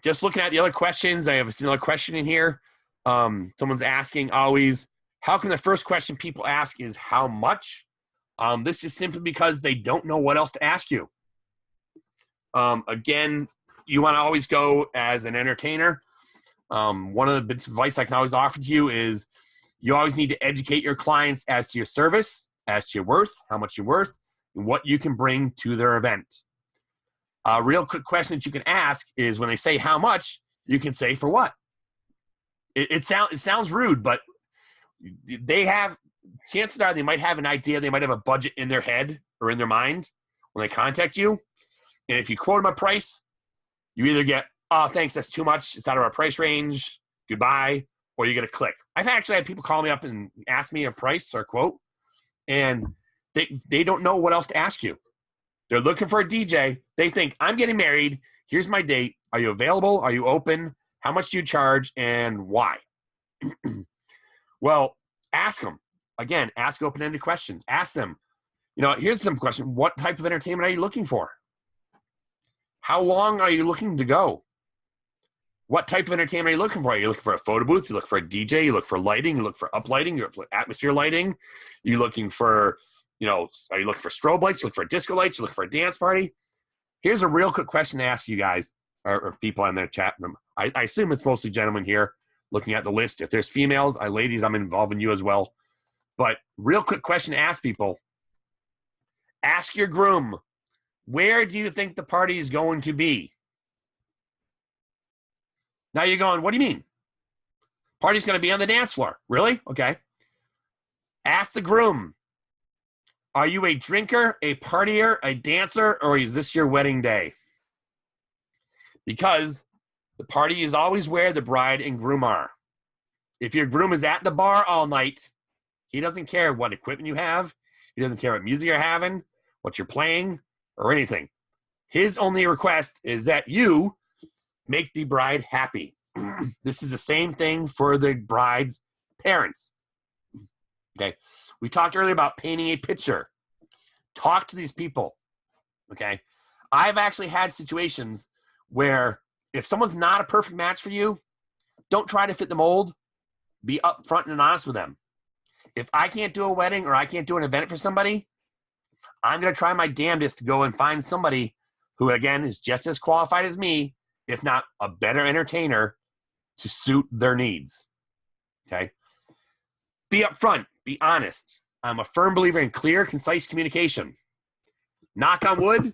[SPEAKER 3] Just looking at the other questions, I have another question in here. Someone's asking always, how come the first question people ask is how much? This is simply because they don't know what else to ask you. Again, you want to always go as an entertainer. One of the bits of advice I can always offer to you is you always need to educate your clients as to your service, as to your worth, how much you're worth, and what you can bring to their event. A real quick question that you can ask is when they say how much, you can say for what. It sounds rude, but they have, chances are they might have an idea, they might have a budget in their head or in their mind when they contact you. And if you quote them a price, you either get, oh, thanks, that's too much, it's out of our price range, goodbye, or you get a click. I've actually had people call me up and ask me a price or a quote, and they don't know what else to ask you. They're looking for a DJ. They think, I'm getting married. Here's my date. Are you available? Are you open? How much do you charge and why? Well, ask them. Again, ask open-ended questions. Ask them, here's some question. What type of entertainment are you looking for? How long are you looking to go? What type of entertainment are you looking for? Are you looking for a photo booth? You look for a DJ? You look for lighting? You look for uplighting? You look for atmosphere lighting? You looking for, are you looking for strobe lights? You look for disco lights? You look for a dance party? Here's a real quick question to ask you guys, or people in their chat room. I assume it's mostly gentlemen here looking at the list. If there's females, ladies, I'm involving you as well. But real quick question to ask people. Ask your groom, where do you think the party is going to be? Now you're going, what do you mean? Party's going to be on the dance floor. Really? Okay. Ask the groom, are you a drinker, a partier, a dancer, or is this your wedding day? Because the party is always where the bride and groom are. If your groom is at the bar all night, he doesn't care what equipment you have. He doesn't care what music you're having, what you're playing, or anything. His only request is that you make the bride happy. This is the same thing for the bride's parents. Okay. We talked earlier about painting a picture. Talk to these people. Okay. I've actually had situations where if someone's not a perfect match for you, don't try to fit the mold. Be upfront and honest with them. If I can't do a wedding or I can't do an event for somebody, I'm going to try my damnedest to go and find somebody who, again, is just as qualified as me, if not a better entertainer, to suit their needs. Okay? Be upfront. Be honest. I'm a firm believer in clear, concise communication. Knock on wood,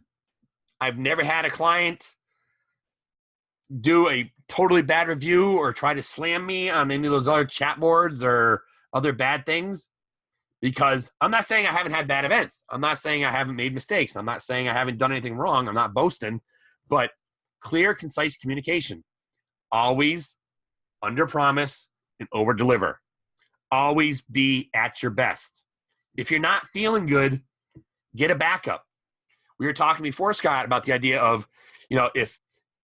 [SPEAKER 3] I've never had a client do a totally bad review or try to slam me on any of those other chat boards or other bad things, because I'm not saying I haven't had bad events. I'm not saying I haven't made mistakes. I'm not saying I haven't done anything wrong. I'm not boasting, but clear, concise communication. Always under promise and over deliver. Always be at your best. If you're not feeling good, get a backup. We were talking before, Scott, about the idea of,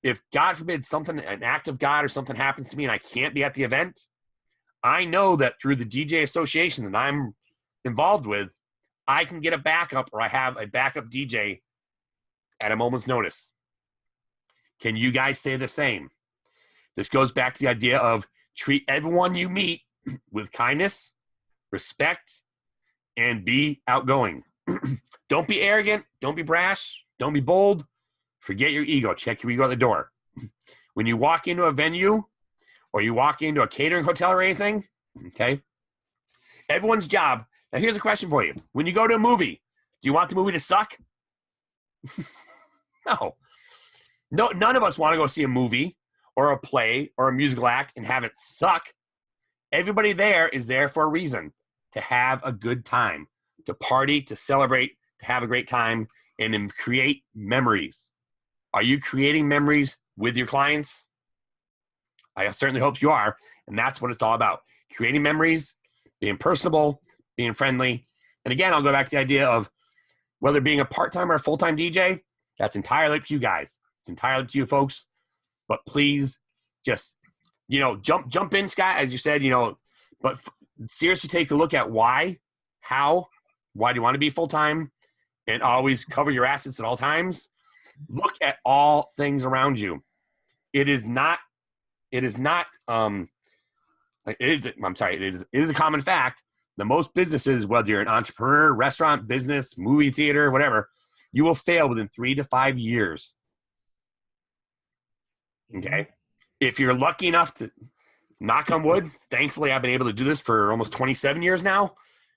[SPEAKER 3] if God forbid something, an act of God or something happens to me and I can't be at the event, I know that through the DJ association that I'm involved with, I can get a backup, or I have a backup DJ at a moment's notice. Can you guys say the same? This goes back to the idea of treat everyone you meet with kindness, respect, and be outgoing. Don't be arrogant. Don't be brash. Don't be bold. Forget your ego. Check your ego at the door. When you walk into a venue or you walk into a catering hotel or anything, okay, everyone's job. Now, here's a question for you. When you go to a movie, do you want the movie to suck? No. None of us want to go see a movie or a play or a musical act and have it suck. Everybody there is there for a reason, to have a good time, to party, to celebrate, to have a great time, and then create memories. Are you creating memories with your clients? I certainly hope you are, and that's what it's all about. Creating memories, being personable, being friendly. And again, I'll go back to the idea of whether being a part-time or a full-time DJ, that's entirely up to you guys. It's entirely up to you folks. But please just, jump in, Scott, as you said, but seriously take a look at why do you want to be full-time, and always cover your assets at all times. Look at all things around you. It is a common fact that most businesses, whether you're an entrepreneur, restaurant, business, movie theater, whatever, you will fail within 3 to 5 years. Okay? If you're lucky enough to, knock on wood, thankfully I've been able to do this for almost 27 years now.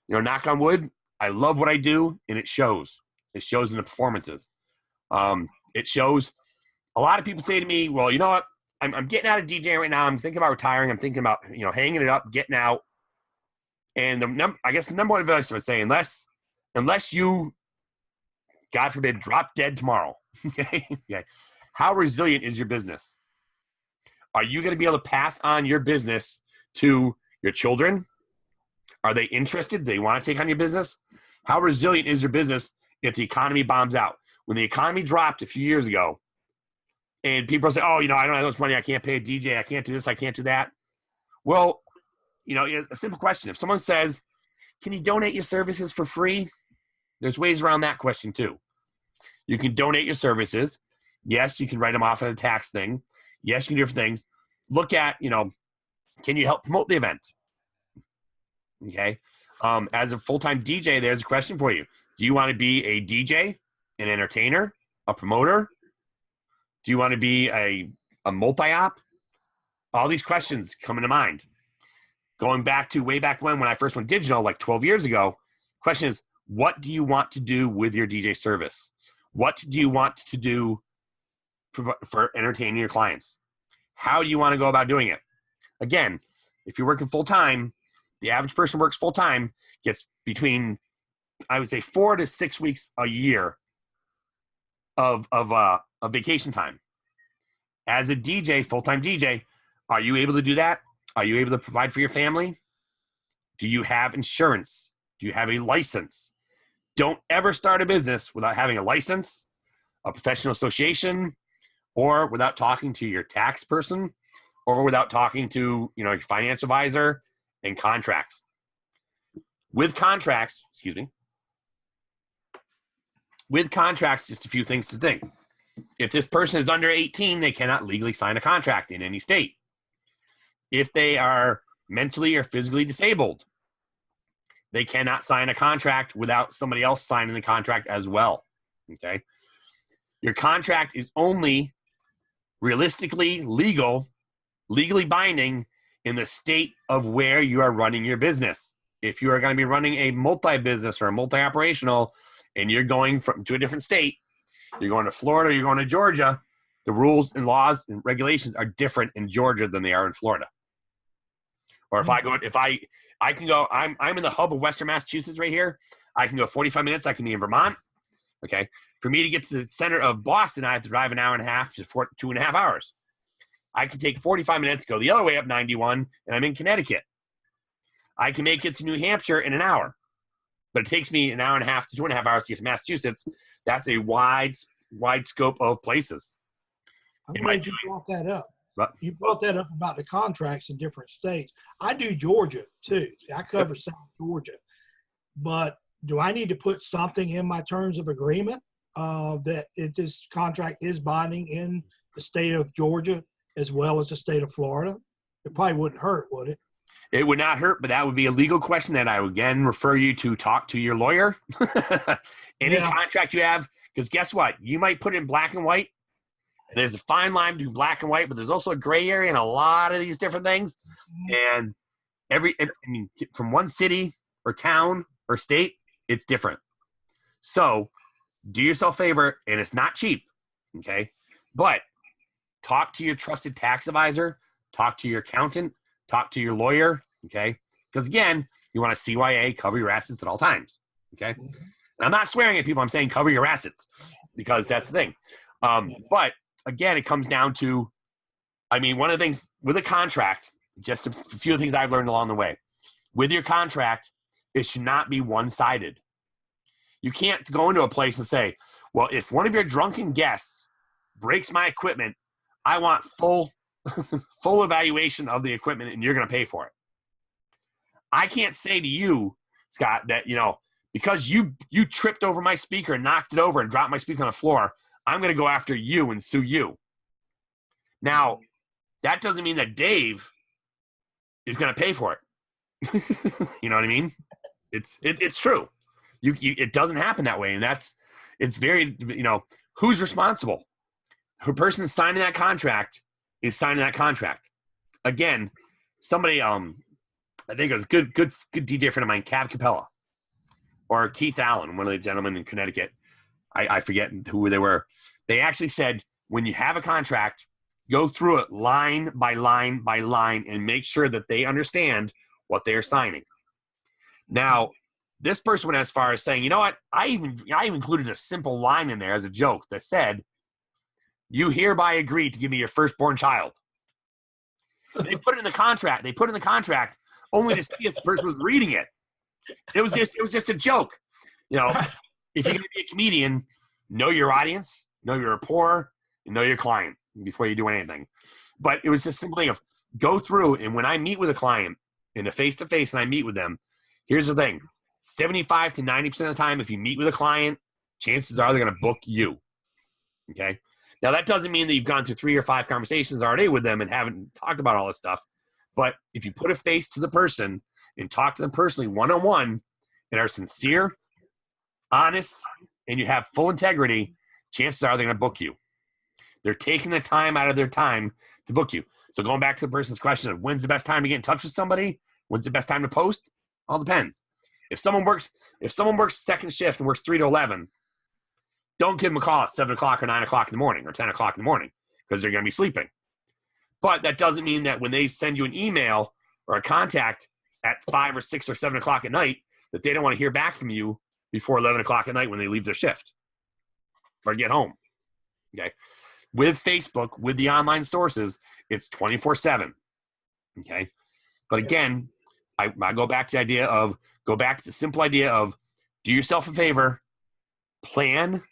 [SPEAKER 3] Knock on wood, I love what I do, and it shows. It shows in the performances. It shows. A lot of people say to me, well, you know what? I'm getting out of DJing right now. I'm thinking about retiring. I'm thinking about, hanging it up, getting out. And I guess the number one advice I would say, unless you, God forbid, drop dead tomorrow, okay? How resilient is your business? Are you going to be able to pass on your business to your children? Are they interested? Do they want to take on your business? How resilient is your business if the economy bombs out? When the economy dropped a few years ago, and people say, oh, I don't have much money. I can't pay a DJ. I can't do this. I can't do that. Well, a simple question. If someone says, can you donate your services for free? There's ways around that question too. You can donate your services. Yes, you can write them off on a tax thing. Yes, you can do different things. Look at, can you help promote the event? Okay. As a full-time DJ, there's a question for you. Do you want to be a DJ, an entertainer, a promoter? Do you want to be a multi-op? All these questions come into mind. Going back to way back when I first went digital, like 12 years ago, question is, what do you want to do with your DJ service? What do you want to do for entertaining your clients? How do you want to go about doing it? Again, if you're working full-time, the average person works full-time, gets between, I would say, 4 to 6 weeks a year of vacation time. As a DJ, full-time DJ, are you able to do that? Are you able to provide for your family? Do you have insurance? Do you have a license? Don't ever start a business without having a license, a professional association, or without talking to your tax person, or without talking to your financial advisor, and contracts. With contracts, just a few things to think. If this person is under 18, they cannot legally sign a contract in any state. If they are mentally or physically disabled, they cannot sign a contract without somebody else signing the contract as well. Okay? Your contract is only realistically legally binding in the state of where you are running your business. If you are going to be running a multi-business or a multi-operational and you're going to a different state, you're going to Florida, you're going to Georgia, the rules and laws and regulations are different in Georgia than they are in Florida. Or if I can go, I'm in the hub of Western Massachusetts right here. I can go 45 minutes. I can be in Vermont. Okay. For me to get to the center of Boston, I have to drive an hour and a half to 2.5 hours. I can take 45 minutes, go the other way up 91, and I'm in Connecticut. I can make it to New Hampshire in an hour, but it takes me an hour and a half to 2.5 hours to get to Massachusetts. That's a wide scope of places.
[SPEAKER 4] I'm glad you brought that up. You brought that up about the contracts in different states. I do Georgia too. I cover South Georgia. But do I need to put something in my terms of agreement that if this contract is binding in the state of Georgia as well as the state of Florida? It probably wouldn't hurt, would it?
[SPEAKER 3] It would not hurt, but that would be a legal question that I would again refer you to talk to your lawyer. Any contract you have, because guess what? You might put it in black and white. There's a fine line between black and white, but there's also a gray area in a lot of these different things. And from one city or town or state, it's different. So do yourself a favor, and it's not cheap, okay? But talk to your trusted tax advisor, talk to your accountant, talk to your lawyer, okay? Because again, you want to CYA, cover your assets at all times, okay? And I'm not swearing at people. I'm saying cover your assets because that's the thing. But again, it comes down to, one of the things with a contract, just a few of the things I've learned along the way. With your contract, it should not be one-sided. You can't go into a place and say, well, if one of your drunken guests breaks my equipment, I want full evaluation of the equipment and you're going to pay for it. I can't say to you, Scott, that, because you tripped over my speaker and knocked it over and dropped my speaker on the floor, I'm going to go after you and sue you. Now, that doesn't mean that Dave is going to pay for it. You know what I mean? It's true. It doesn't happen that way. And it's very, who's responsible? The person signing that contract is signing that contract. Again, somebody, I think it was a good DJ friend of mine, Cab Capella, or Keith Allen, one of the gentlemen in Connecticut. I forget who they were. They actually said, when you have a contract, go through it line by line by line and make sure that they understand what they are signing. Now, this person went as far as saying, you know what? I even included a simple line in there as a joke that said, "You hereby agree to give me your firstborn child." They put it in the contract. They put it in the contract only to see if the person was reading it. It was just a joke. If you're going to be a comedian, know your audience, know your rapport, and know your client before you do anything. But it was just simple thing of go through, and when I meet with a client in a face-to-face and I meet with them, here's the thing. 75 to 90% of the time, if you meet with a client, chances are they're going to book you. Okay? Now, that doesn't mean that you've gone through 3 or 5 conversations already with them and haven't talked about all this stuff. But if you put a face to the person and talk to them personally one-on-one and are sincere, honest, and you have full integrity, chances are they're going to book you. They're taking the time out of their time to book you. So going back to the person's question of when's the best time to get in touch with somebody, when's the best time to post, all depends. If someone works second shift and works 3 to 11, don't give them a call at 7 o'clock or 9 o'clock in the morning or 10 o'clock in the morning because they're going to be sleeping. But that doesn't mean that when they send you an email or a contact at 5 or 6 or 7 o'clock at night that they don't want to hear back from you before 11 o'clock at night when they leave their shift or get home. Okay. With Facebook, with the online sources, it's 24/7. Okay. But again, I go back to the simple idea of do yourself a favor, plan,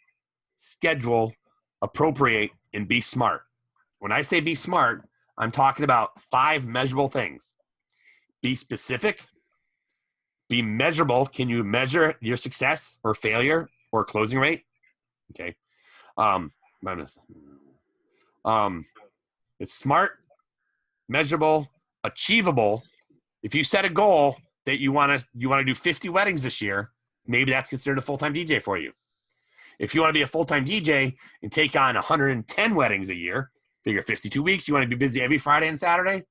[SPEAKER 3] schedule, appropriate, and be smart. When I say be smart, I'm talking about 5 measurable things. Be specific. Be measurable. Can you measure your success or failure or closing rate? Okay. It's smart, measurable, achievable. If you set a goal that you want to do 50 weddings this year, maybe that's considered a full-time DJ for you. If you want to be a full-time DJ and take on 110 weddings a year, figure 52 weeks, you want to be busy every Friday and Saturday,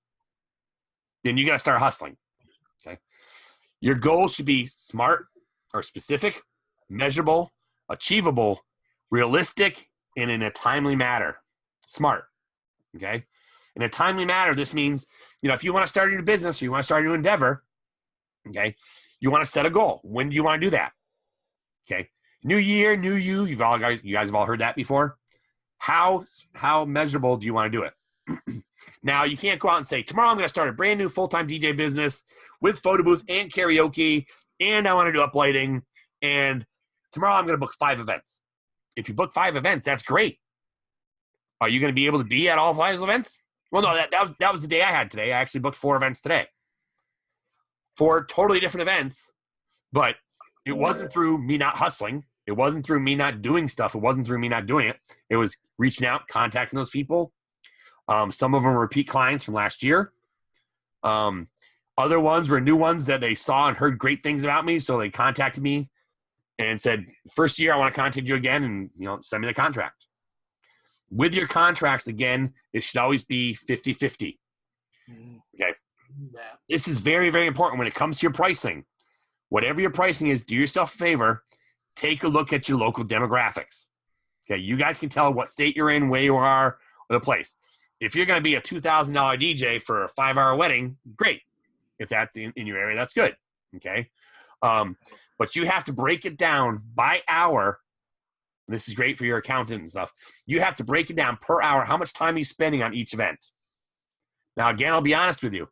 [SPEAKER 3] then you got to start hustling. Okay. Your goals should be smart or specific, measurable, achievable, realistic, and in a timely manner. Smart. Okay. In a timely manner, this means, if you want to start a new business or you want to start a new endeavor, okay, you want to set a goal. When do you want to do that? Okay. New year, new you. You guys have all heard that before. How measurable do you want to do it? Now, you can't go out and say, tomorrow I'm going to start a brand new full-time DJ business with photo booth and karaoke, and I want to do uplighting, and tomorrow I'm going to book 5 events. If you book 5 events, that's great. Are you going to be able to be at all 5 events? Well, no, that was the day I had today. I actually booked 4 events today. 4 totally different events, but it wasn't through me not hustling. It wasn't through me not doing stuff. It wasn't through me not doing it. It was reaching out, contacting those people. Some of them were repeat clients from last year. Other ones were new ones that they saw and heard great things about me, so they contacted me and said, first year I want to contact you again and, send me the contract. With your contracts, again, it should always be 50-50. Okay. This is very, very important when it comes to your pricing. Whatever your pricing is, do yourself a favor. Take a look at your local demographics. Okay, you guys can tell what state you're in, where you are, or the place. If you're going to be a $2,000 DJ for a 5-hour wedding, great. If that's in your area, that's good. Okay. But you have to break it down by hour. This is great for your accountant and stuff. You have to break it down per hour, how much time he's spending on each event. Now, again, I'll be honest with you.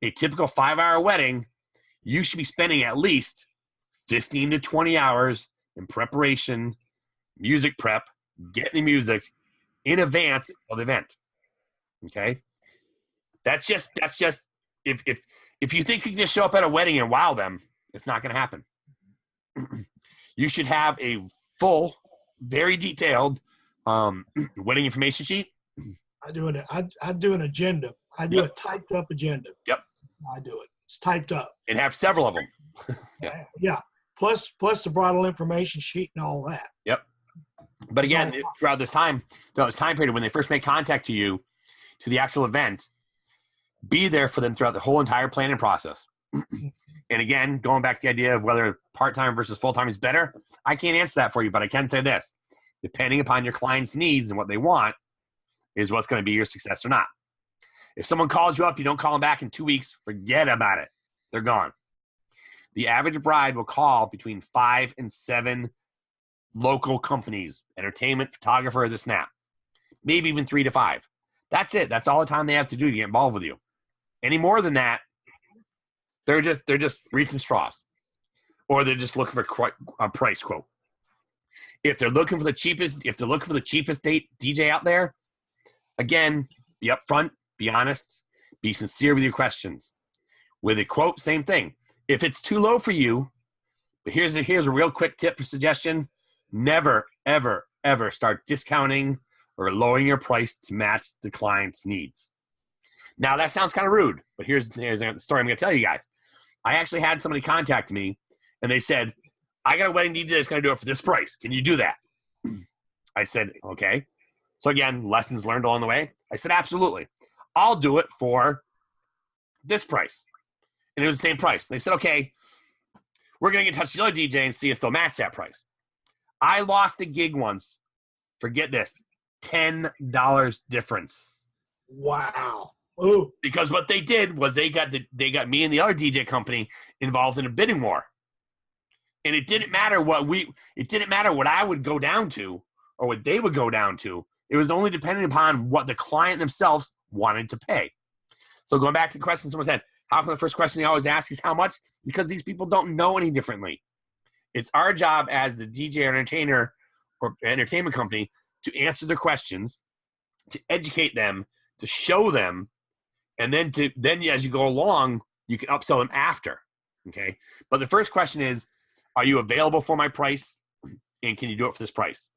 [SPEAKER 3] A typical 5-hour wedding, you should be spending at least 15 to 20 hours in preparation, music prep, getting the music in advance of the event. Okay? That's just if If you think you can just show up at a wedding and wow them, it's not going to happen. You should have a full, very detailed wedding information sheet.
[SPEAKER 4] I do an agenda. I do a typed up agenda.
[SPEAKER 3] Yep.
[SPEAKER 4] I do it. It's typed up.
[SPEAKER 3] And have several of them.
[SPEAKER 4] Yep. Yeah. Plus the bridal information sheet and all that.
[SPEAKER 3] Yep. But again, throughout this time period, when they first make contact to you, to the actual event, be there for them throughout the whole entire planning process. And again, going back to the idea of whether part-time versus full-time is better, I can't answer that for you, but I can say this. Depending upon your client's needs and what they want is what's going to be your success or not. If someone calls you up, you don't call them back in 2 weeks, forget about it. They're gone. The average bride will call between 5 and 7 local companies, entertainment, photographer, this and that. Maybe even 3 to 5. That's it. That's all the time they have to do to get involved with you. Any more than that, they're just reaching straws, or they're just looking for a price quote. If they're looking for the cheapest date DJ out there, again, be upfront, be honest, be sincere with your questions. With a quote, same thing. If it's too low for you, but here's a real quick tip or suggestion: never, ever, ever start discounting or lowering your price to match the client's needs. Now, that sounds kind of rude, but here's the story I'm going to tell you guys. I actually had somebody contact me, and they said, I got a wedding DJ that's going to do it for this price. Can you do that? I said, okay. So again, lessons learned along the way. I said, absolutely. I'll do it for this price. And it was the same price. They said, okay, we're going to get in touch with the other DJ and see if they'll match that price. I lost a gig once. Forget this. $10 difference.
[SPEAKER 4] Wow. Ooh.
[SPEAKER 3] Because what they did was they got me and the other DJ company involved in a bidding war. And it didn't matter what I would go down to or what they would go down to. It was only depending upon what the client themselves wanted to pay. So going back to the question someone said, how come the first question they always ask is how much? Because these people don't know any differently. It's our job as the DJ or entertainer or entertainment company to answer their questions, to educate them, to show them, and then as you go along, you can upsell them after. Okay. But the first question is, are you available for my price? And can you do it for this price?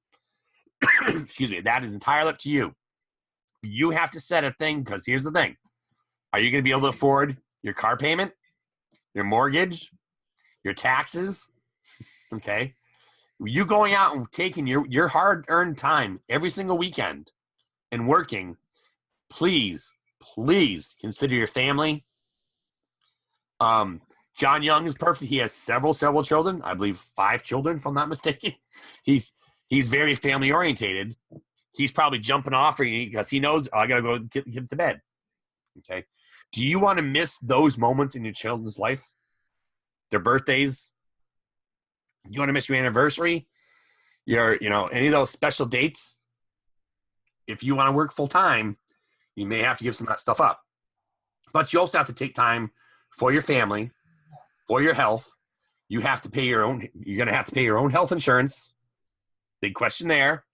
[SPEAKER 3] Excuse me. That is entirely up to you. You have to set a thing, because here's the thing. Are you going to be able to afford your car payment, your mortgage, your taxes? Okay. You going out and taking your hard-earned time every single weekend and working, please consider your family. John Young is perfect. He has several children. I believe 5 children, if I'm not mistaken. He's very family orientated. He's probably jumping off because he knows, I got to go get to bed. Okay. Do you want to miss those moments in your children's life? Their birthdays? You want to miss your anniversary? Any of those special dates? If you want to work full time, you may have to give some of that stuff up. But you also have to take time for your family, for your health. You're going to have to pay your own health insurance. Big question there.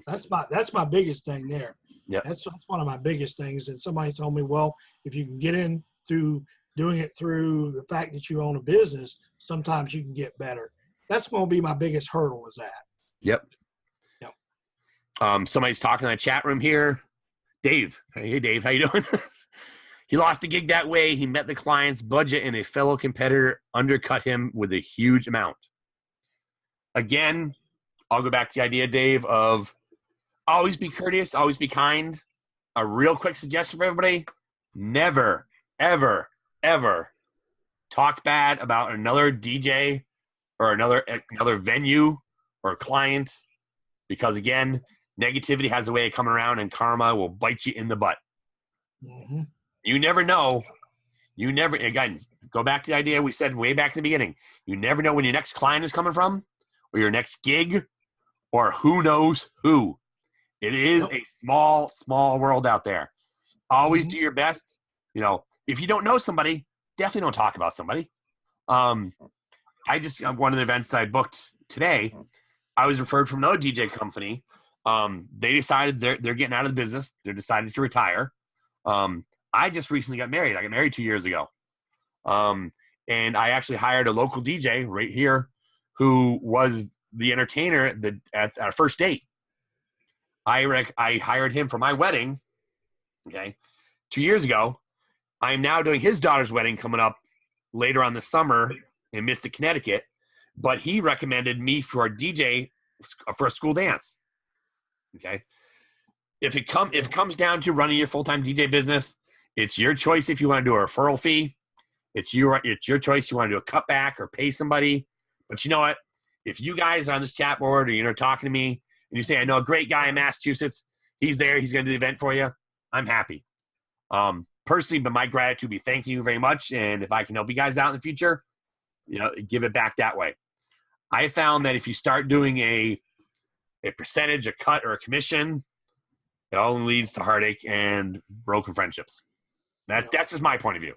[SPEAKER 4] That's my biggest thing there.
[SPEAKER 3] Yeah.
[SPEAKER 4] That's one of my biggest things. And somebody told me, well, if you can get in through doing it through the fact that you own a business, sometimes you can get better. That's going to be my biggest hurdle, is that.
[SPEAKER 3] Yep. Somebody's talking in the chat room here. Dave. Hey, Dave. How you doing? He lost a gig that way. He met the client's budget, and a fellow competitor undercut him with a huge amount. Again, I'll go back to the idea, Dave, of always be courteous, always be kind. A real quick suggestion for everybody: never, ever, ever talk bad about another DJ or another venue or client, because again, negativity has a way of coming around, and karma will bite you in the butt.
[SPEAKER 4] Mm-hmm.
[SPEAKER 3] You never know. Again, go back to the idea we said way back in the beginning. You never know when your next client is coming from, or your next gig, or who knows who. It is a small, small world out there. Always do your best. If you don't know somebody, definitely don't talk about somebody. One of the events I booked today, I was referred from another DJ company. They decided they're getting out of the business. They're decided to retire. I just recently got married. I got married 2 years ago. And I actually hired a local DJ right here who was the entertainer at our first date. I hired him for my wedding, okay, 2 years ago. I'm now doing his daughter's wedding coming up later on this summer in Mystic, Connecticut. But he recommended me for a DJ for a school dance. Okay. If it comes down to running your full-time DJ business, it's your choice if you want to do a referral fee. It's your choice. You want to do a cutback or pay somebody. But you know what? If you guys are on this chat board or talking to me and you say, I know a great guy in Massachusetts, he's there, he's going to do the event for you, I'm happy. Personally, but my gratitude be thanking you very much. And if I can help you guys out in the future, give it back that way. I found that if you start doing a percentage, a cut, or a commission, it only leads to heartache and broken friendships. That's just my point of view.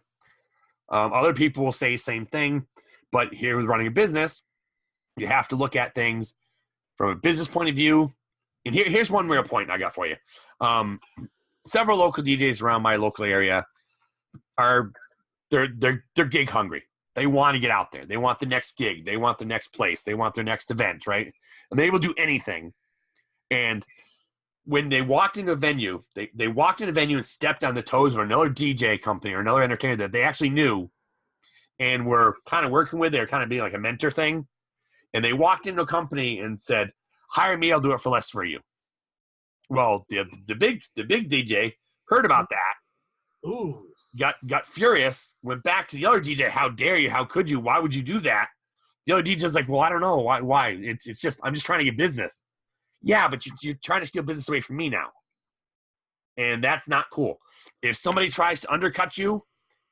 [SPEAKER 3] Other people will say the same thing, but here with running a business, you have to look at things from a business point of view. And here's one real point I got for you. Several local DJs around my local area they're gig hungry. They want to get out there. They want the next gig. They want the next place. They want their next event, right? And they will do anything. And when they walked into a venue, they walked into a venue and stepped on the toes of another DJ company or another entertainer that they actually knew and were kind of working with. They were kind of being like a mentor thing. And they walked into a company and said, hire me, I'll do it for less for you. Well, the big DJ heard about that.
[SPEAKER 4] Ooh.
[SPEAKER 3] Got furious, went back to the other DJ. How dare you? How could you? Why would you do that? The other DJ's like, well, I don't know. Why? It's just, I'm just trying to get business. Yeah, but you're trying to steal business away from me now. And that's not cool. If somebody tries to undercut you,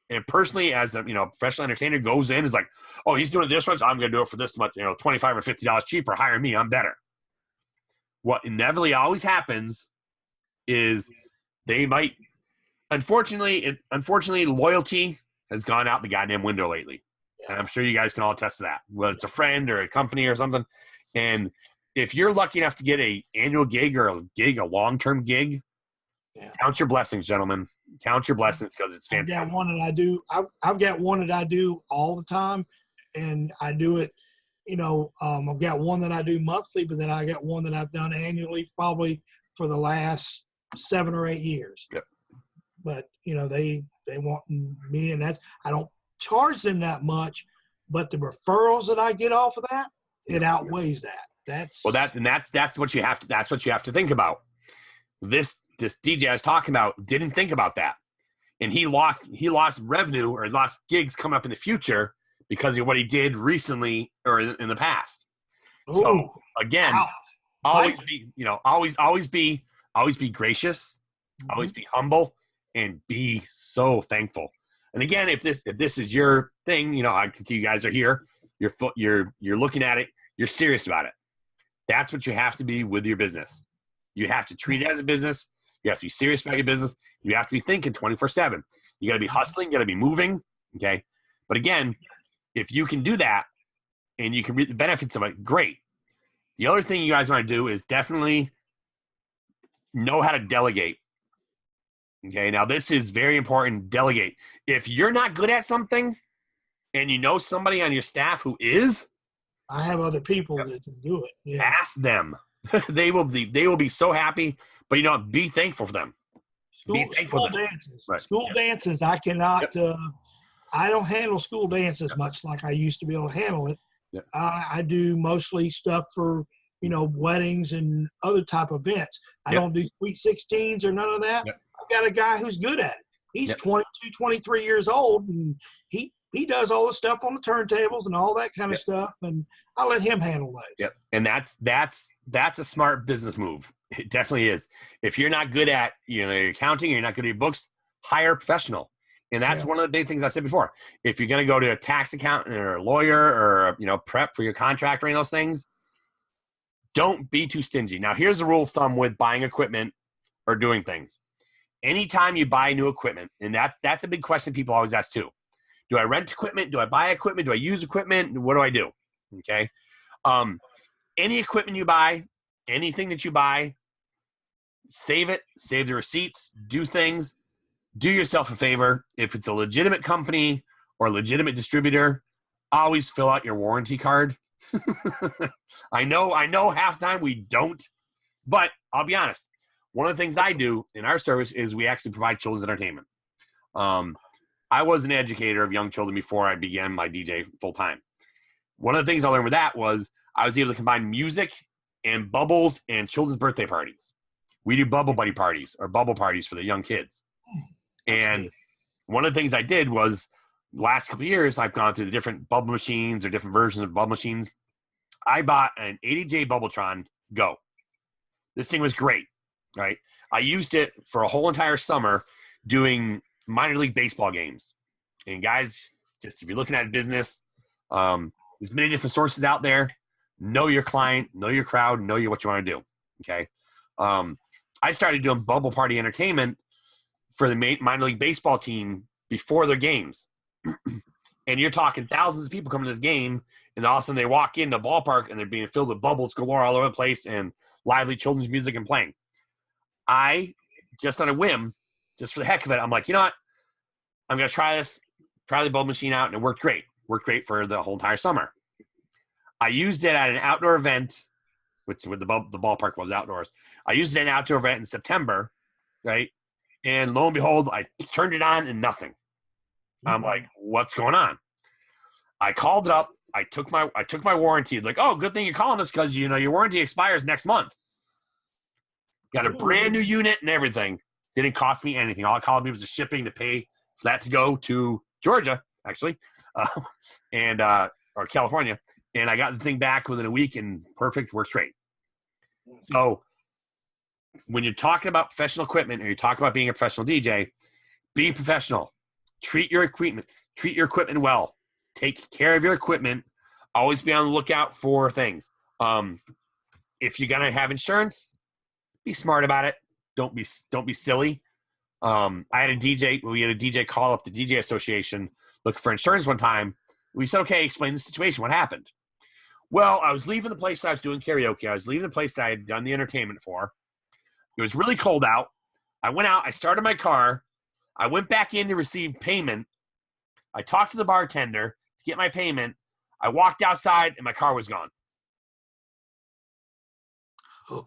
[SPEAKER 3] and personally, as a professional entertainer goes in, is like, oh, he's doing it this much, I'm going to do it for this much, $25 or $50 cheaper. Hire me, I'm better. What inevitably always happens is they might, unfortunately, loyalty has gone out the goddamn window lately. Yeah. And I'm sure you guys can all attest to that, whether it's a friend or a company or something. And if you're lucky enough to get a annual gig or a long-term gig, count your blessings, gentlemen. Count your blessings because it's fantastic.
[SPEAKER 4] I've got one that I do. I've got one that I do all the time, and I do it. I've got one that I do monthly, but then I got one that I've done annually, probably for the last 7 or 8 years.
[SPEAKER 3] Yep.
[SPEAKER 4] But they want me, and I don't charge them that much, but the referrals that I get off of that, it outweighs that. That's what you have to. That's what you have to think about. This DJ I was talking about didn't think about that, and he lost revenue or lost gigs coming up in the future because of what he did recently or in the past. Ooh, so again, always be gracious, always be humble, and be so thankful. And again, if this is your thing, I can see you guys are here. You're looking at it. You're serious about it. That's what you have to be with your business. You have to treat it as a business. You have to be serious about your business. You have to be thinking 24/7. You got to be hustling. You got to be moving. Okay. But again, if you can do that and you can reap the benefits of it, great. The other thing you guys want to do is definitely know how to delegate. Okay. Now this is very important. Delegate. If you're not good at something and you know somebody on your staff who is, I have other people that can do it. Yeah.
[SPEAKER 3] Ask them. They will be so happy. But be thankful for them.
[SPEAKER 4] School dances. Right. School dances. I cannot. Yep. I don't handle school dances much like I used to be able to handle it. Yep. I do mostly stuff for weddings and other type of events. I don't do sweet 16s or none of that. Yep. I've got a guy who's good at it. He's 22, 23 years old, and he does all the stuff on the turntables and all that kind of stuff, and I let him handle those.
[SPEAKER 3] Yep. And that's a smart business move. It definitely is. If you're not good at your accounting, or you're not good at your books, hire a professional. And that's one of the big things I said before. If you're going to go to a tax accountant or a lawyer or prep for your contract or any of those things, don't be too stingy. Now, here's a rule of thumb with buying equipment or doing things. Anytime you buy new equipment, and that's a big question people always ask too. Do I rent equipment? Do I buy equipment? Do I use equipment? What do I do? Okay. Any equipment you buy, anything that you buy, save it, save the receipts, do things, do yourself a favor. If it's a legitimate company or a legitimate distributor, always fill out your warranty card. I know half the time we don't, but I'll be honest. One of the things I do in our service is we actually provide children's entertainment. I was an educator of young children before I began my DJ full time. One of the things I learned with that was I was able to combine music and bubbles and children's birthday parties. We do bubble buddy parties or bubble parties for the young kids. And one of the things I did was last couple of years, I've gone through the different bubble machines or different versions of bubble machines. I bought an 80J Bubbletron Go. This thing was great, right? I used it for a whole entire summer doing minor league baseball games. And guys, just if you're looking at business, there's many different sources out there. Know your client, know your crowd, know what you want to do, okay? I started doing bubble party entertainment for the minor league baseball team before their games. And you're talking thousands of people coming to this game, and all of a sudden they walk in the ballpark and they're being filled with bubbles galore all over the place and lively children's music and playing. I, just on a whim, just for the heck of it, I'm like, you know what? I'm going to try the bubble machine out, and it worked great. Worked great for the whole entire summer. I used it at an outdoor event, which with the ballpark was outdoors. I used it at an outdoor event in September, right? And lo and behold, I turned it on and nothing. I'm like, what's going on? I called it up. I took my warranty. Like, oh, good thing you're calling us because your warranty expires next month. Got a brand new unit and everything. Didn't cost me anything. All it cost me was the shipping to pay for that to go to Georgia, actually, or California. And I got the thing back within a week and perfect, works great. So when you're talking about professional equipment or you're talking about being a professional DJ, be professional. Treat your equipment well. Take care of your equipment. Always be on the lookout for things. If you're gonna have insurance, be smart about it. Don't be silly. We had a DJ call up the DJ Association looking for insurance one time. We said, okay, explain the situation. What happened? Well, I was leaving the place I was doing karaoke. I was leaving the place that I had done the entertainment for. It was really cold out. I went out. I started my car. I went back in to receive payment. I talked to the bartender to get my payment. I walked outside, and my car was gone. So,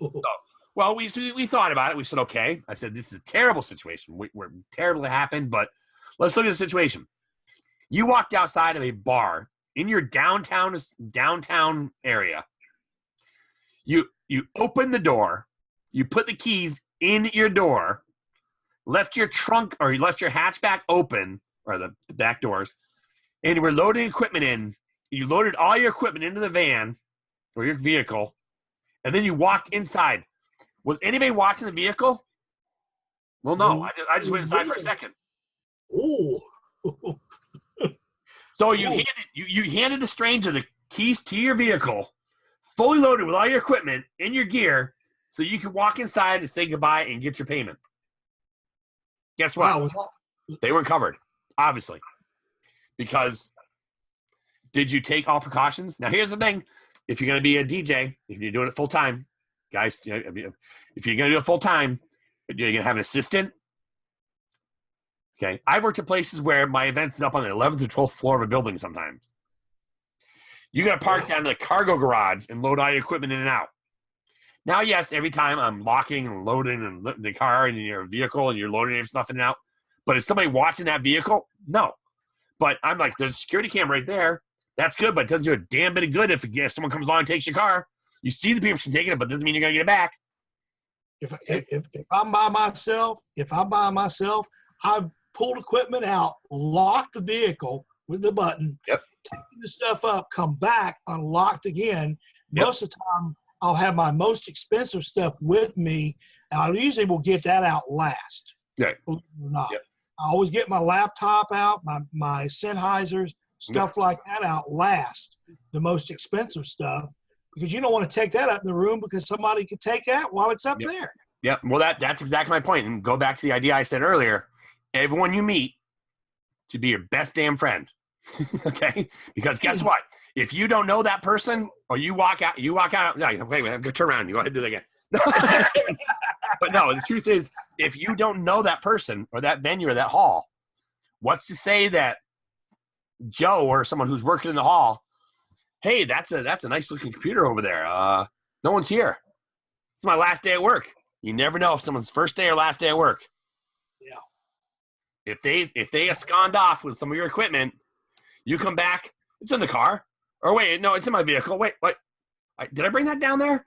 [SPEAKER 3] well, we thought about it. We said, okay. I said, this is a terrible situation. We're terrible it happened, but let's look at the situation. You walked outside of a bar in your downtown area. You opened the door. You put the keys in your door, left your trunk or you left your hatchback open, or the back doors, and you were loading equipment in. You loaded all your equipment into the van or your vehicle, and then you walked inside. Was anybody watching the vehicle? Well, no. I just went inside for a second.
[SPEAKER 4] Oh.
[SPEAKER 3] So you handed a stranger the keys to your vehicle, fully loaded with all your equipment in your gear, so you could walk inside and say goodbye and get your payment. Guess what? Wow. They weren't covered, obviously. Because did you take all precautions? Now, here's the thing. If you're going to be a DJ, if you're doing it full-time, guys, if you're going to do it full-time, you're going to have an assistant. Okay. I've worked at places where my events is up on the 11th or 12th floor of a building sometimes. You got to park down in the cargo garage and load all your equipment in and out. Now, yes, every time I'm locking and loading and the car and your vehicle and you're loading your stuff in and out. But is somebody watching that vehicle? No. But I'm like, there's a security camera right there. That's good, but it doesn't do a damn bit of good if someone comes along and takes your car. You see the people from taking it, but it doesn't mean you're going to get it back.
[SPEAKER 4] If I'm by myself, I've pulled equipment out, locked the vehicle with the button, taken the stuff up, come back, unlocked again. Most of the time, I'll have my most expensive stuff with me, and I usually will get that out last. Believe it or not. I always get my laptop out, my Sennheisers, stuff like that out last, the most expensive stuff, because you don't want to take that up in the room because somebody could take that while it's up there.
[SPEAKER 2] Yeah, well, that's exactly my point. And go back to the idea I said earlier. Everyone you meet should be your best damn friend. Okay? Because guess what? If you don't know that person or you walk out, wait, I'm going to turn around. You go ahead and do that again. But no, the truth is, if you don't know that person or that venue or that hall, what's to say that
[SPEAKER 3] Joe or someone who's working in the hall, hey, that's a nice looking computer over there. No one's here. It's my last day at work. You never know if someone's first day or last day at work.
[SPEAKER 4] Yeah.
[SPEAKER 3] If they abscond off with some of your equipment, you come back, it's in the car. Or wait, no, it's in my vehicle. Wait, what? Did I bring that down there?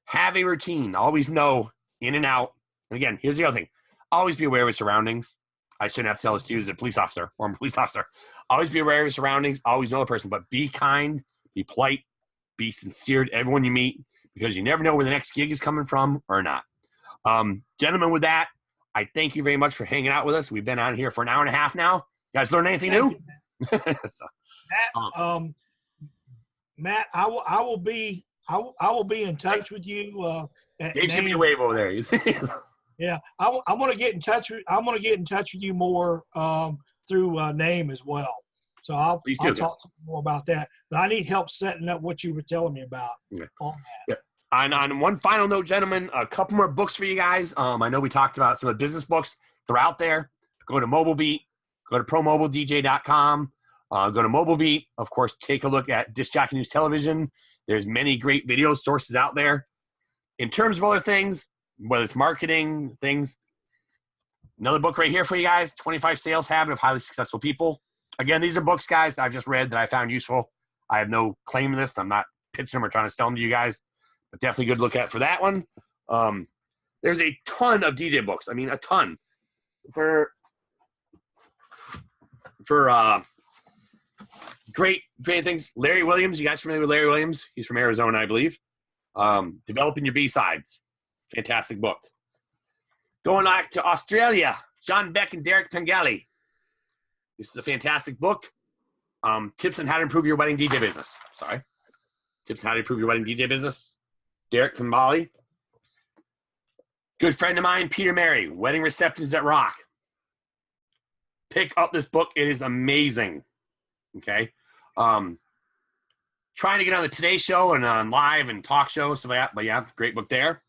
[SPEAKER 3] Have a routine. Always know in and out. And again, here's the other thing. Always be aware of your surroundings. I shouldn't have to tell this to you as a police officer or I'm a police officer. Always be aware of your surroundings. Always know the person. But be kind, be polite, be sincere to everyone you meet because you never know where the next gig is coming from or not. Gentlemen, with that, I thank you very much for hanging out with us. We've been on here for an hour and a half now. You guys learn anything new?
[SPEAKER 4] So, Matt, I will be in touch with you.
[SPEAKER 3] Dave's giving me a wave over there.
[SPEAKER 4] Yeah, I'm gonna get in touch with you more through name as well. So I'll talk more about that. But I need help setting up what you were telling me about.
[SPEAKER 3] Yeah.
[SPEAKER 4] On that.
[SPEAKER 3] Yeah. On one final note, gentlemen, a couple more books for you guys. I know we talked about some of the business books. They're out there. Go to MobileBeat. Go to ProMobileDJ.com. Go to MobileBeat. Of course, take a look at Disc Jockey News Television. There's many great video sources out there. In terms of other things, whether it's marketing, things, another book right here for you guys, 25 Sales Habits of Highly Successful People. Again, these are books, guys, I've just read that I found useful. I have no claim to this. I'm not pitching them or trying to sell them to you guys, but definitely good to look at for that one. There's a ton of DJ books. I mean, a ton. For great things. Larry Williams, you guys familiar with Larry Williams? He's from Arizona, I believe. Developing Your B-Sides. Fantastic book. Going back to Australia, John Beck and Derek Pengelly. This is a fantastic book. Tips on how to improve your wedding DJ business. Tips on how to improve your wedding DJ business. Derek Pengelly. Good friend of mine, Peter Mary, Wedding Receptions That Rock. Pick up this book. It is amazing. Okay. Trying to get on the Today Show and on live and talk shows. So but yeah, great book there.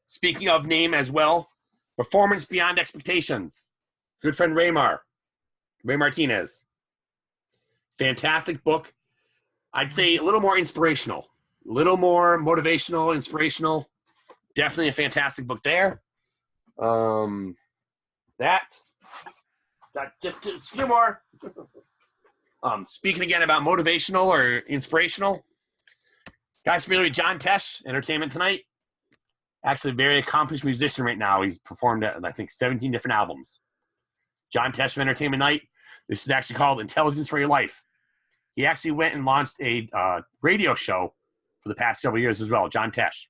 [SPEAKER 3] Speaking of name as well, Performance Beyond Expectations. Good friend Ray Martinez. Fantastic book. I'd say a little more inspirational, a little more motivational, inspirational. Definitely a fantastic book there. Just a few more. Speaking again about motivational or inspirational, guys familiar with John Tesh, Entertainment Tonight? Actually a very accomplished musician right now. He's performed at, I think, 17 different albums. John Tesh from Entertainment Night. This is actually called Intelligence for Your Life. He actually went and launched a radio show for the past several years as well. John Tesh.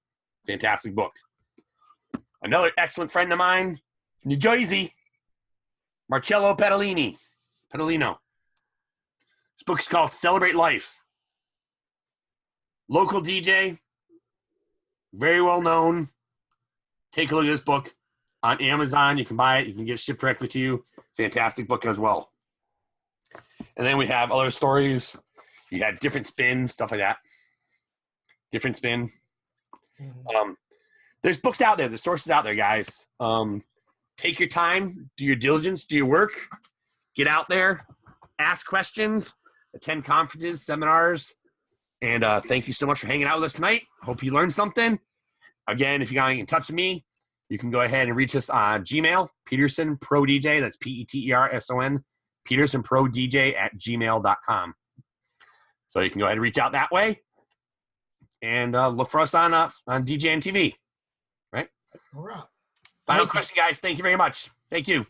[SPEAKER 3] Fantastic book. Another excellent friend of mine, New Jersey, Marcello Pedalino. This book is called Celebrate Life. Local DJ, very well known. Take a look at this book on Amazon. You can buy it. You can get it shipped directly to you. Fantastic book as well. And then we have other stories. You got Different Spin, stuff like that. Different Spin. There's books out there. There's sources out there, guys. Take your time. Do your diligence. Do your work. Get out there. Ask questions. Attend conferences, seminars. And thank you so much for hanging out with us tonight. Hope you learned something. Again, if you got to get in touch with me, you can go ahead and reach us on Gmail, Peterson Pro DJ. That's Peterson, petersonprodj@gmail.com. So you can go ahead and reach out that way. And look for us on DJNTV. Right?
[SPEAKER 4] All right.
[SPEAKER 3] Final question, guys. Thank you very much. Thank you.